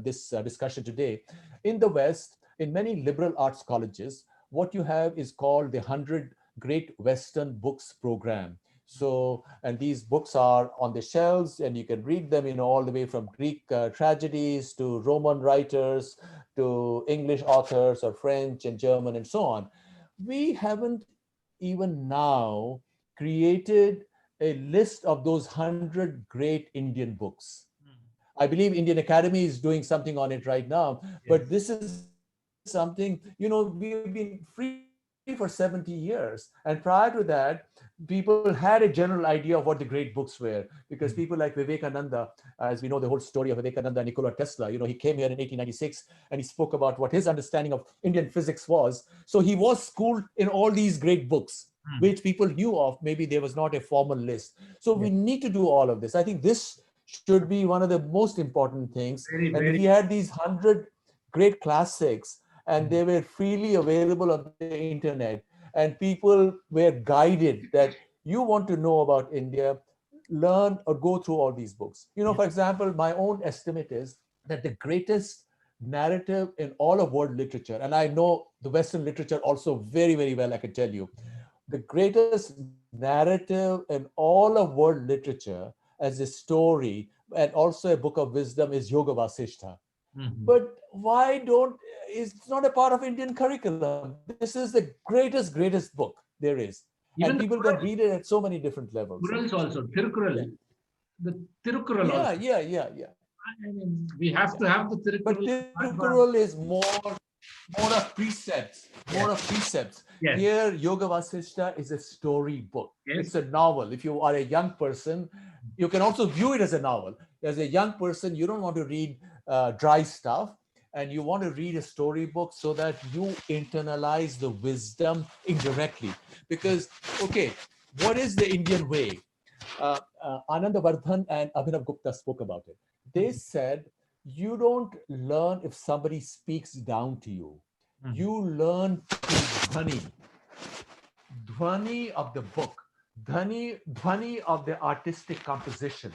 this discussion today, in the West, in many liberal arts colleges, what you have is called the 100 Great Western Books Program. So, and these books are on the shelves and you can read them, all the way from Greek tragedies to Roman writers to English authors or French and German and so on. We haven't even now created a list of those 100 great Indian books. I believe Indian Academy is doing something on it right now, but this is something, we've been free for 70 years. And prior to that, people had a general idea of what the great books were, because people like Vivekananda, as we know the whole story of Vivekananda and Nikola Tesla, he came here in 1896 and he spoke about what his understanding of Indian physics was. So he was schooled in all these great books, which people knew of. Maybe there was not a formal list. So we need to do all of this. I think this should be one of the most important things. And if we had these 100 great classics and they were freely available on the internet, and people were guided that you want to know about India, learn or go through all these books. For example, my own estimate is that the greatest narrative in all of world literature, and I know the Western literature also very, very well, I can tell you, the greatest narrative in all of world literature as a story and also a book of wisdom is Yoga Vasishtha. But why don't, it's not a part of Indian curriculum. This is the greatest book there is. And Even people can read it at so many different levels. Kurals also, Tirukural. The Tirukural Yeah, also. yeah. I mean, we have to have the Tirukural. But Tirukural is more of precepts, Yes. Here, Yoga Vasishtha is a story book. Yes. It's a novel. If you are a young person, you can also view it as a novel. As a young person, you don't want to read dry stuff, and you want to read a storybook so that you internalize the wisdom indirectly. Because, okay, what is the Indian way? Anandavardhan and Abhinav Gupta spoke about it. They said, you don't learn if somebody speaks down to you. You learn through dhvani of the book, dhvani of the artistic composition.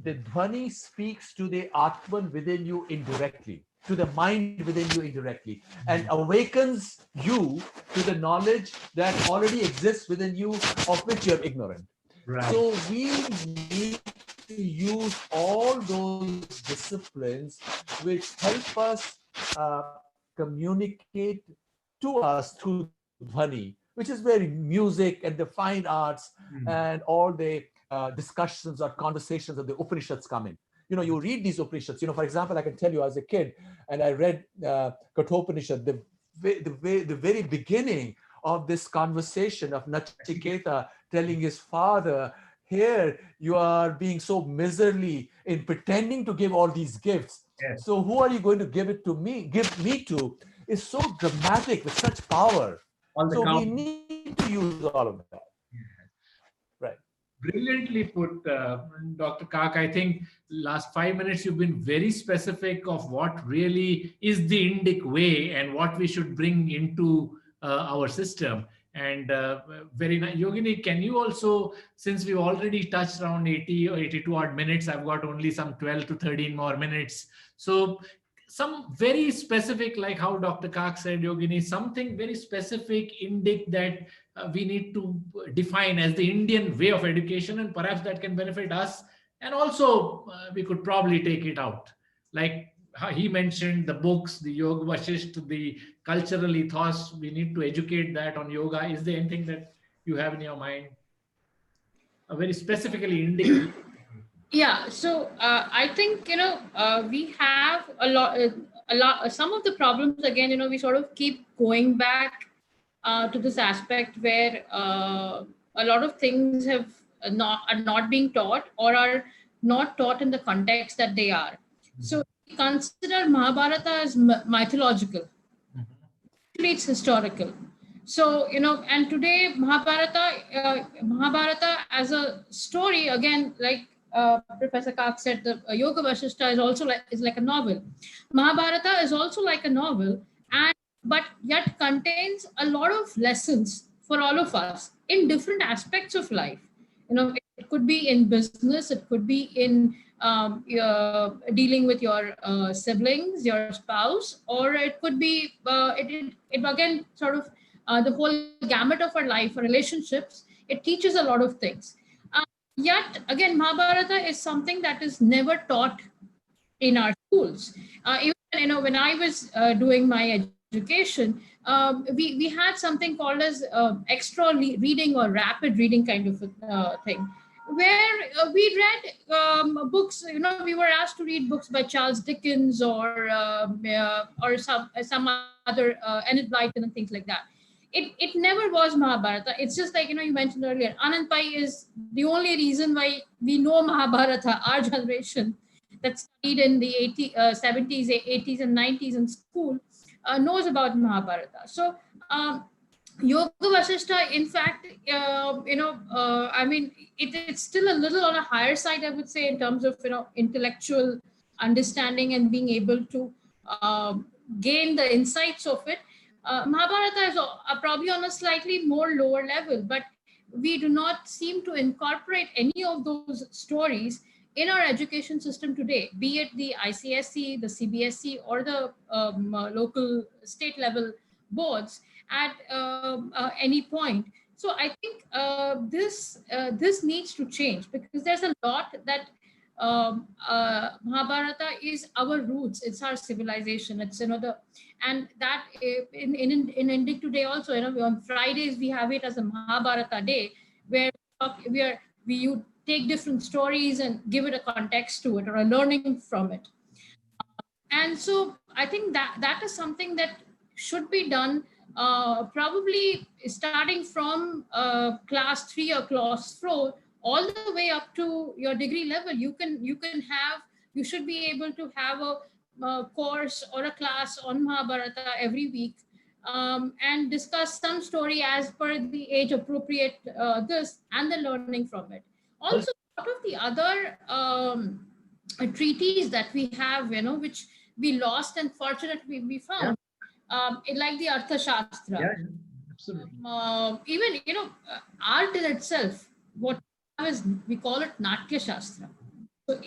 The dhvani speaks to the Atman within you indirectly, to the mind within you indirectly, and awakens you to the knowledge that already exists within you, of which you're ignorant. Right. So we need to use all those disciplines which help us communicate to us through dhvani, which is where music and the fine arts and all the discussions or conversations of the Upanishads come in. You read these Upanishads. For example, I can tell you as a kid, and I read Kathopanishad, the very beginning of this conversation of Nachiketa telling his father, here you are being so miserly in pretending to give all these gifts. Yes. So who are you going to give me to? Is so dramatic with such power. So we need to use all of that. Right. Brilliantly put, Dr. Kak. I think last 5 minutes you've been very specific of what really is the Indic way and what we should bring into our system. And very nice. Yogini, can you also, since we've already touched around 80 or 82 odd minutes, I've got only some 12 to 13 more minutes. So some very specific, like how Dr. Kak said, Yogini, something very specific Indic that we need to define as the Indian way of education, and perhaps that can benefit us. And also, we could probably take it out. Like how he mentioned the books, the Yoga Vasisht, the cultural ethos, we need to educate that on yoga. Is there anything that you have in your mind? A very specifically Indian. Yeah, so I think we have some of the problems again. We sort of keep going back to this aspect where a lot of things are not being taught or are not taught in the context that they are. So we consider Mahabharata as mythological. Actually, it's historical. So and today Mahabharata as a story, again, like Professor Kak said, the Yoga Vasishtha is like a novel. Mahabharata is also like a novel, but yet contains a lot of lessons for all of us in different aspects of life. It could be in business, it could be in dealing with your siblings, your spouse, or it could be it again sort of the whole gamut of our life, our relationships. It teaches a lot of things. Yet again, Mahabharata is something that is never taught in our schools. Even when I was doing my education, we had something called as extra reading or rapid reading kind of thing, where we read books. We were asked to read books by Charles Dickens or some other Enid Blyton and things like that. It never was Mahabharata. It's just like you mentioned earlier, Anand Pai is the only reason why we know Mahabharata, our generation that studied in the 70s, 80s, and 90s in school knows about Mahabharata. So Yoga Vasishtha, in fact, I mean, it's still a little on a higher side, I would say, in terms of intellectual understanding and being able to gain the insights of it. Mahabharata is probably on a slightly more lower level, but we do not seem to incorporate any of those stories in our education system today, be it the ICSE, the CBSE, or the local state level boards at any point. So I think this needs to change, because there's a lot that Mahabharata is our roots. It's our civilization. It's and that in India today also, on Fridays we have it as a Mahabharata day, where you take different stories and give it a context to it or a learning from it. And so I think that is something that should be done probably starting from class 3 or class 4 all the way up to your degree level. You should be able to have a course or a class on Mahabharata every week, and discuss some story as per the age appropriate this and the learning from it. Also, a lot of the other treaties that we have, which we lost and fortunately we found, like the Arthashastra. Yeah, absolutely. Even art in itself, what we call it Natya Shastra. So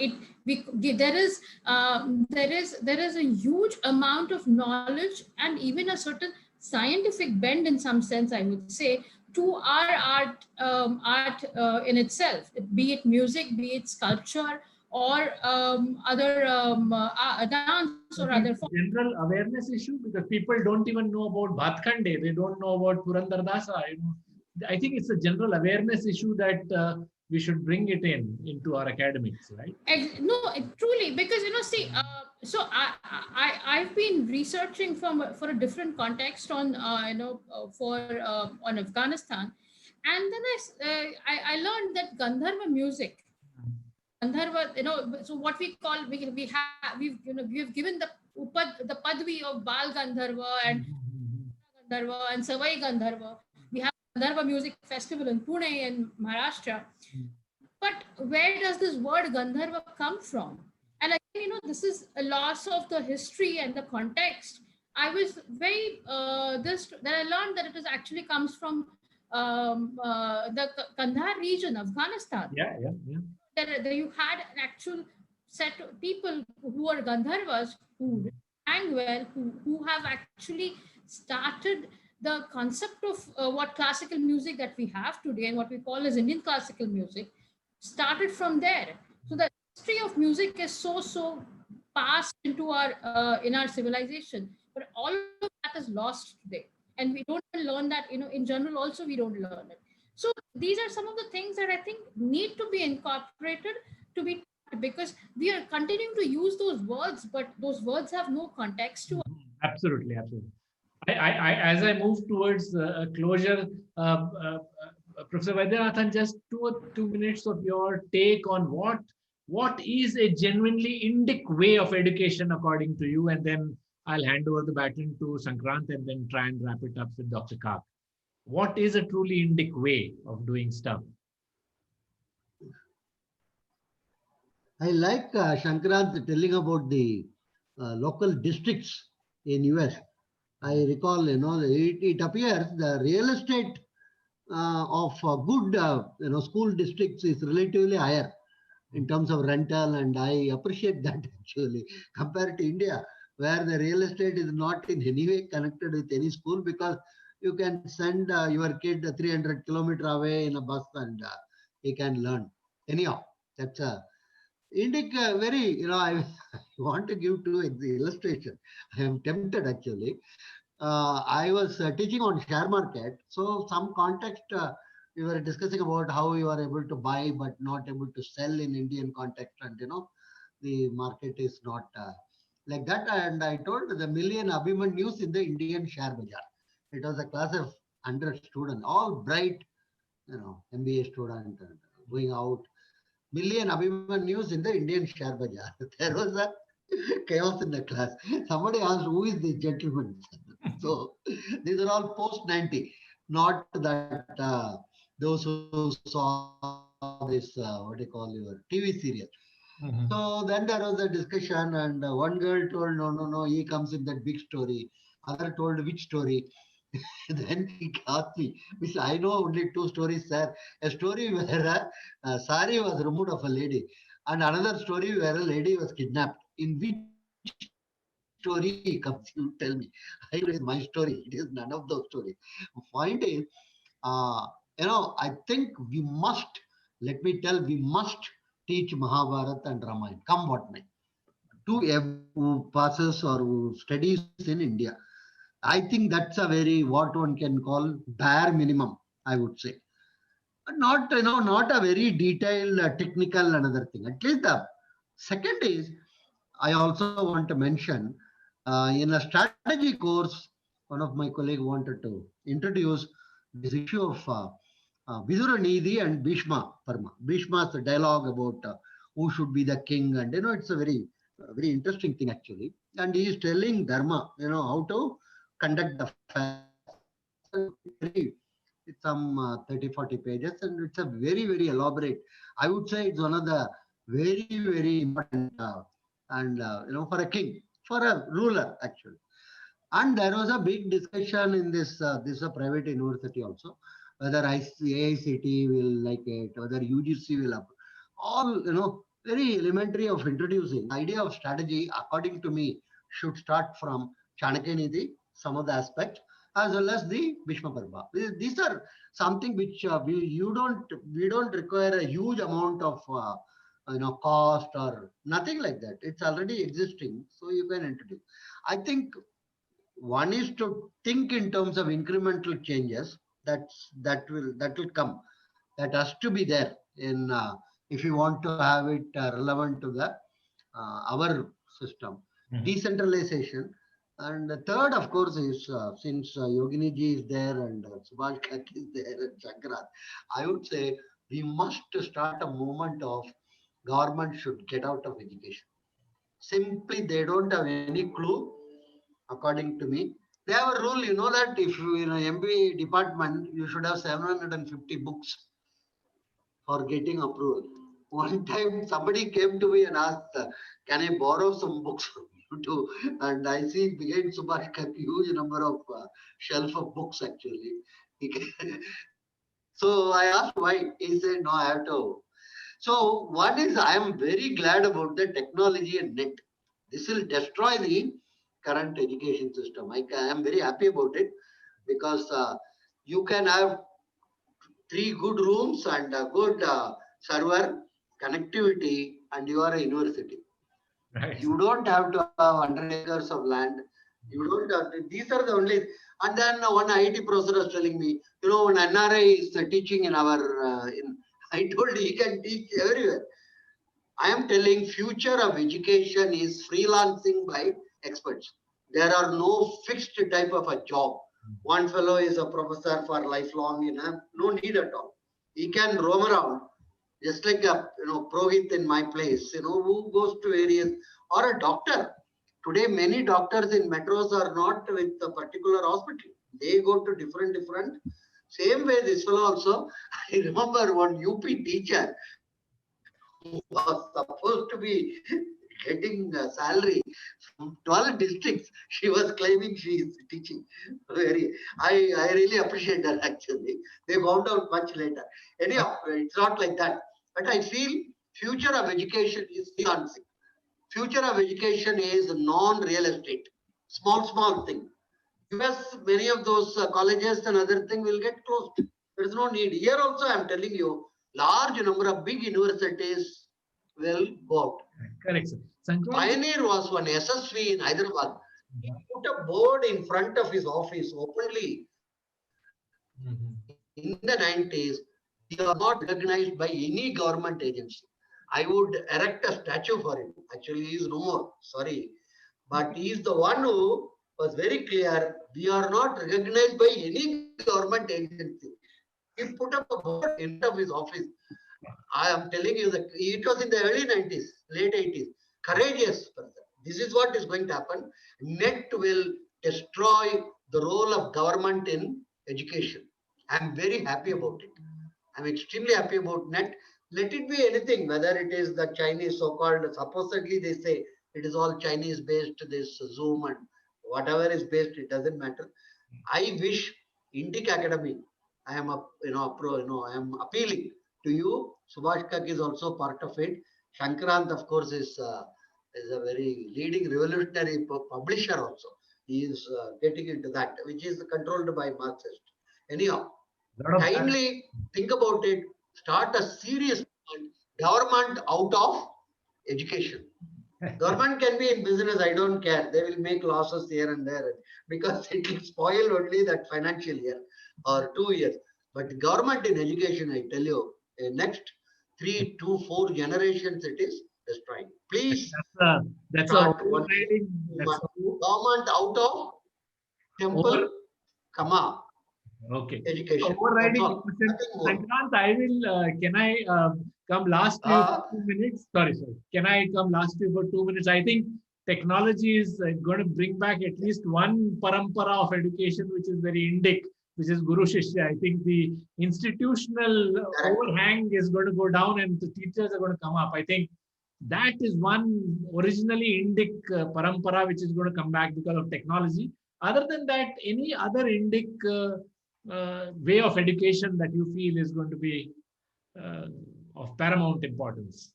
there is a huge amount of knowledge and even a certain scientific bend in some sense, I would say, to our art in itself, be it music, be it sculpture, or other dance or other forms. General awareness issue, because people don't even know about Bhatkhande, they don't know about Purandar Dasa. I think it's a general awareness issue that we should bring it into our academics, right? No, truly, because see, so I've been researching for a different context on on Afghanistan, and then I learned that Gandharva music, Gandharva, so what we call we've given the Padvi of Bal Gandharva and Gandharva and Savai Gandharva. We have Gandharva Music Festival in Pune in Maharashtra. But where does this word Gandharva come from? And again, this is a loss of the history and the context. I was very this that I learned that it is actually comes from the Kandahar region, Afghanistan. Yeah, yeah, yeah. There you had an actual set of people who are Gandharvas who sang well, who have actually started the concept of what classical music that we have today and what we call as Indian classical music started from there. So the history of music is so passed into our in our civilization, but all of that is lost today, and we don't even learn that. In general, also we don't learn it. So these are some of the things that I think need to be incorporated to be taught, because we are continuing to use those words, but those words have no context to. Absolutely, absolutely. As I move towards a closure, Professor Vaidyanathan, just 2 minutes of your take on what is a genuinely Indic way of education according to you, and then I'll hand over the baton to Sankrant and then try and wrap it up with Dr. Kak. What is a truly Indic way of doing stuff? I like Shankarant telling about the local districts in US. I recall, it appears the real estate of good, school districts is relatively higher in terms of rental, and I appreciate that actually compared to India, where the real estate is not in any way connected with any school, because you can send your kid 300 kilometers away in a bus and he can learn. Anyhow, that's a Indic very, I want to give two illustration. I am tempted actually. I was teaching on share market. So some context, we were discussing about how you are able to buy but not able to sell in Indian context, and the market is not like that. And I told the million Abhimanyus in the Indian share bazaar. It was a class of 100 students, all bright, MBA student, and going out. Million Abhimanyus in the Indian share bazaar. There was a chaos in the class. Somebody asked, who is this gentleman? So these are all post 90, not that those who saw this, what do you call your TV serial. So then there was a discussion, and one girl told, no, he comes in that big story. Other told, which story? Then he asked me, which I know only two stories, sir. A story where a sari was removed of a lady, and another story where a lady was kidnapped. In which story he comes? You tell me. I know it is my story. It is none of those stories. Point is, I think we must, let me tell, we must teach Mahabharata and Ramayana, come what may, to who passes or who studies in India. I think that's a very, what one can call bare minimum, I would say. Not, not a very detailed, technical another thing. At least the second is, I also want to mention, in a strategy course, one of my colleagues wanted to introduce this issue of Vidura Nidhi and Bhishma Parma. Bhishma's dialogue about who should be the king, and it's a very interesting thing actually. And he is telling Dharma, how to conduct the affairs. Very, it's some 30, 40 pages, and it's a very elaborate. I would say it's one of the very important, and for a king, for a ruler actually. And there was a big discussion in this is a private university also, whether AICT will like it, whether UGC will up. All, very elementary of introducing. The idea of strategy, according to me, should start from Chanakya Nidhi, some of the aspects, as well as the Bhishma Parva. These are something which we don't require a huge amount of cost or nothing like that. It's already existing, so you can introduce. I think one is to think in terms of incremental changes. That will come. That has to be there in if you want to have it relevant to the our system. Decentralization. And the third, of course, is since Yogini ji is there and Subhash Kak is there and Shankaran, I would say we must start a movement of government should get out of education. Simply, they don't have any clue, according to me. They have a rule, that if you in an MBA department, you should have 750 books for getting approval. One time somebody came to me and asked, can I borrow some books from you too? And I see behind Subhash a huge number of shelf of books actually. So I asked why. He said, no, I have to. So one is I am very glad about the technology and net. This will destroy the current education system. I am very happy about it because you can have 3 good rooms and a good server connectivity and you are a university. Right. You don't have to have 100 acres of land. You don't have to, these are the only, and then one IT professor was telling me, you know, when NRI is teaching in our, I told he can teach everywhere. I am telling future of education is freelancing by experts. There are no fixed type of a job. One fellow is a professor for lifelong, no need at all. He can roam around just like a Prohit in my place, who goes to areas, or a doctor. Today, many doctors in metros are not with a particular hospital. They go to different. Same way, this fellow also. I remember one UP teacher who was supposed to be getting a salary from 12 districts. She was claiming she is teaching. I really appreciate that actually. They found out much later. Anyhow, it's not like that. But I feel future of education is freelancing. Future of education is non-real estate. Small thing. US, many of those colleges and other thing will get closed. There is no need. Here also, I am telling you, large number of big universities will go out. Correct, sir. Sankrant, Pioneer was one SSV in Hyderabad. He put a board in front of his office openly. In the 90s, we are not recognized by any government agency. I would erect a statue for him. Actually, he is no more. Sorry. But he is the one who was very clear. We are not recognized by any government agency. He put up a board in front of his office. I am telling you that it was in the early 90s, late 80s. Courageous person. This is what is going to happen. Net will destroy the role of government in education. I am very happy about it. I am extremely happy about net. Let it be anything, whether it is the Chinese so-called, supposedly they say it is all Chinese based, this Zoom and whatever is based, it doesn't matter. I wish Indic Academy, I am I am appealing to you. Subhash Kak is also part of it. Shankrant, of course, is a very leading revolutionary publisher also. He is getting into that, which is controlled by Marxist. Anyhow, kindly think about it. Start a serious government out of education. Government can be in business, I don't care. They will make losses here and there because it will spoil only that financial year or 2 years. But government in education, I tell you, next 3 to 4 generations it is destroying. Please that's start a overriding. government out of temple, comma, okay. education. Overriding That's all. question. Nothing more. Sankrant, I will. Can I come last to you for 2 minutes? Sorry. Can I come last to you for 2 minutes? I think technology is going to bring back at least one parampara of education, which is very Indic, which is Guru Shishya. I think the institutional overhang is going to go down and the teachers are going to come up. I think that is one originally Indic parampara which is going to come back because of technology. Other than that, any other Indic way of education that you feel is going to be of paramount importance?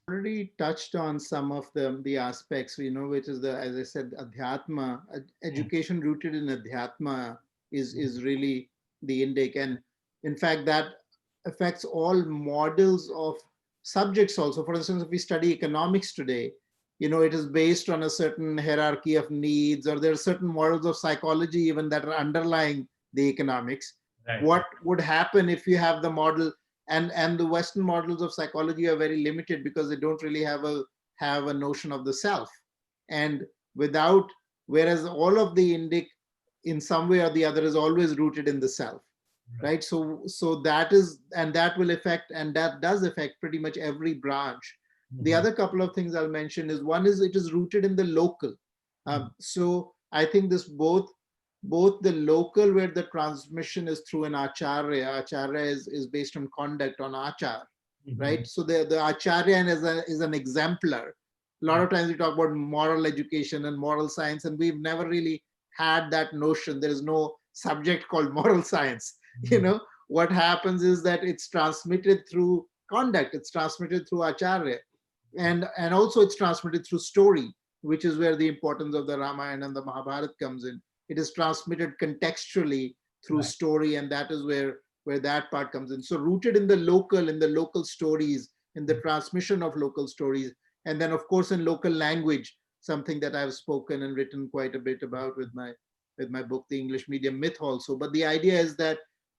Already touched on some of the aspects, which is as I said, adhyatma, education rooted in adhyatma is really the Indic. And in fact, that affects all models of subjects also. For instance, if we study economics today, it is based on a certain hierarchy of needs, or there are certain models of psychology even that are underlying the economics. Right. What would happen if you have the model, and the Western models of psychology are very limited because they don't really have a notion of the self. And whereas all of the Indic in some way or the other is always rooted in the self. Right. So that is, and that will affect, and that does affect pretty much every branch. The other couple of things I'll mention is, one is it is rooted in the local. So I think this both both the local where the transmission is through an acharya. Acharya is based on conduct, on achar, right? So the acharya is an exemplar. A lot of times we talk about moral education and moral science, and we've never really had that notion. There is no subject called moral science. You know, what happens is that it's transmitted through conduct, it's transmitted through acharya, and also it's transmitted through story, which is where the importance of the Ramayana and the Mahabharata comes in. It is transmitted contextually through story, and that is where that part comes in. So rooted in the local stories, in the transmission of local stories, and then of course in local language, something that I've spoken and written quite a bit about with my book, The English Medium Myth also. But the idea is that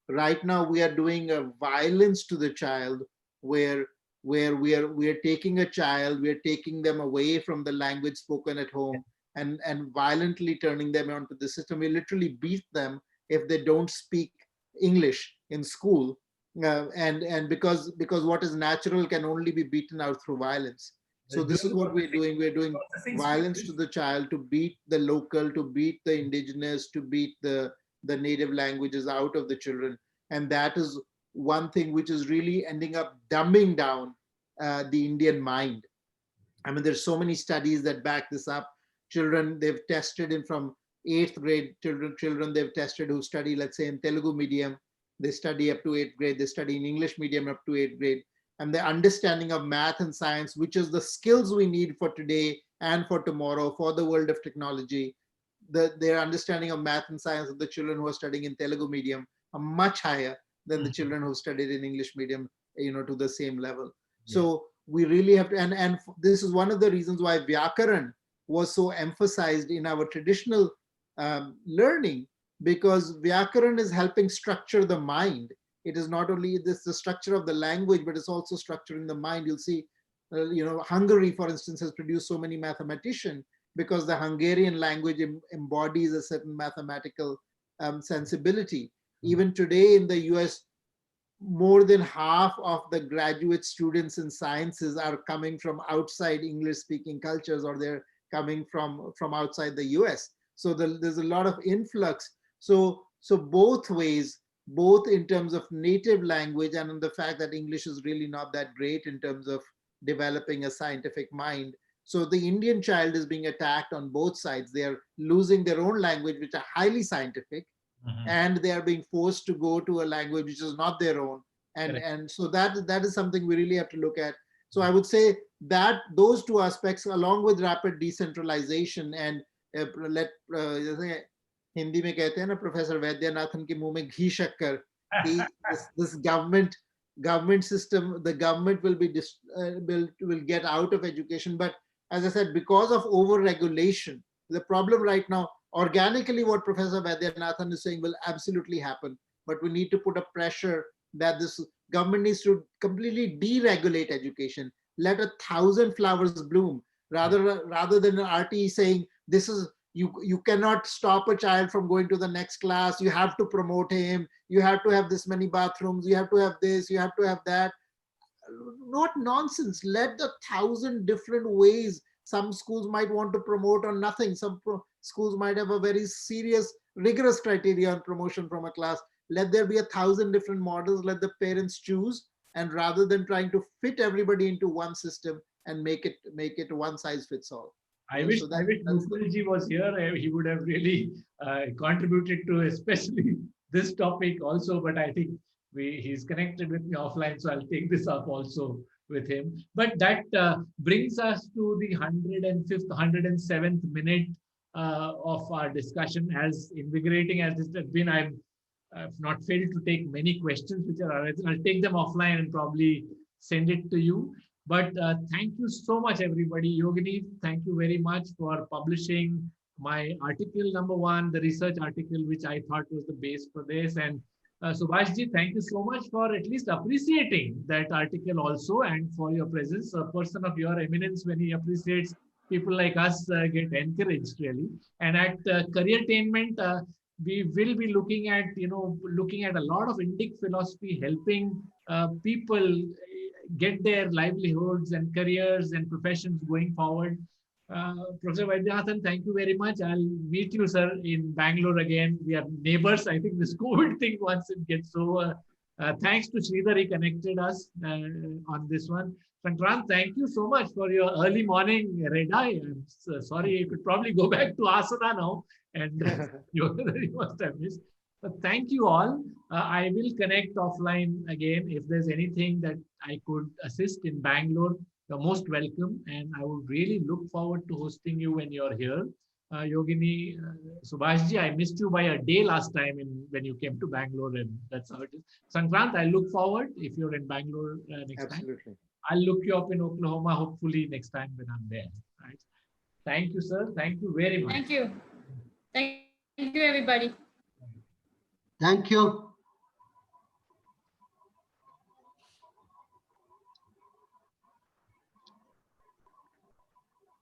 right now we are doing a violence to the child, where we are taking a child, we are taking them away from the language spoken at home, and violently turning them onto the system. We literally beat them if they don't speak English in school, and because what is natural can only be beaten out through violence. So this is what we're doing. We're doing violence to the child, to beat the local, to beat the indigenous, to beat the native languages out of the children. And that is one thing which is really ending up dumbing down the Indian mind. I mean, there's so many studies that back this up. Children, they've tested in from 8th grade children they've tested who study, let's say, in Telugu medium, they study up to 8th grade, they study in English medium up to 8th grade. And the understanding of math and science, which is the skills we need for today and for tomorrow, for the world of technology, their understanding of math and science of the children who are studying in Telugu medium are much higher than the children who studied in English medium, to the same level. So we really have to, and this is one of the reasons why Vyakaran was so emphasized in our traditional learning, because Vyakaran is helping structure the mind. It is not only the structure of the language, but it's also structuring the mind. You'll see, Hungary, for instance, has produced so many mathematicians because the Hungarian language embodies a certain mathematical sensibility. Even today in the US, more than half of the graduate students in sciences are coming from outside English speaking cultures, or they're coming from outside the US. So there's a lot of influx. So both ways, both in terms of native language and in the fact that English is really not that great in terms of developing a scientific mind. So the Indian child is being attacked on both sides. They are losing their own language, which are highly scientific, and they are being forced to go to a language which is not their own. And so that is something we really have to look at. So I would say that those two aspects, along with rapid decentralization and Hindi में कहते हैं ना, professor Vaidyanathan के मुंह में घी शक्कर, this government system, the government will get out of education. But as I said, because of over-regulation, the problem right now, organically what Professor Vaidyanathan is saying will absolutely happen, but we need to put a pressure that this government needs to completely deregulate education. Let 1,000 flowers bloom, rather than an RTE saying, this is, you cannot stop a child from going to the next class, you have to promote him, you have to have this many bathrooms, you have to have this, you have to have that. Not nonsense. Let the 1,000 different ways. Some schools might want to promote or nothing. Some schools might have a very serious, rigorous criteria on promotion from a class. Let there be 1,000 different models. Let the parents choose, and rather than trying to fit everybody into one system and make it one size fits all. I wish Mukul was here. He would have really contributed to especially this topic also. But I think he's connected with me offline, so I'll take this up also with him. But that brings us to the 105th, 107th minute of our discussion. As invigorating as this has been, I've not failed to take many questions which are arising. I'll take them offline and probably send it to you. But thank you so much, everybody. Yogini, thank you very much for publishing my article #1, the research article, which I thought was the base for this. And Subhashji, thank you so much for at least appreciating that article also, and for your presence. A person of your eminence, when he appreciates, people like us get encouraged really. And at Careertainment, we will be looking at a lot of Indic philosophy, helping people get their livelihoods and careers and professions going forward. Professor Vaidyanathan, thank you very much. I'll meet you, sir, in Bangalore again. We are neighbors. I think this COVID thing, once it gets over. Thanks to Sridhar, he connected us on this one. Sankrant, thank you so much for your early morning red eye. I'm sorry, you could probably go back to asana now, and you must have missed. But thank you all. I will connect offline again. If there's anything that I could assist in Bangalore, you're most welcome. And I would really look forward to hosting you when you're here. Yogini, Subhashji, I missed you by a day last time when you came to Bangalore, and that's how it is. Sankrant, I look forward if you're in Bangalore next time. Absolutely. I'll look you up in Oklahoma, hopefully next time when I'm there. Right? Thank you, sir. Thank you very much. Thank you. Thank you, everybody. Thank you.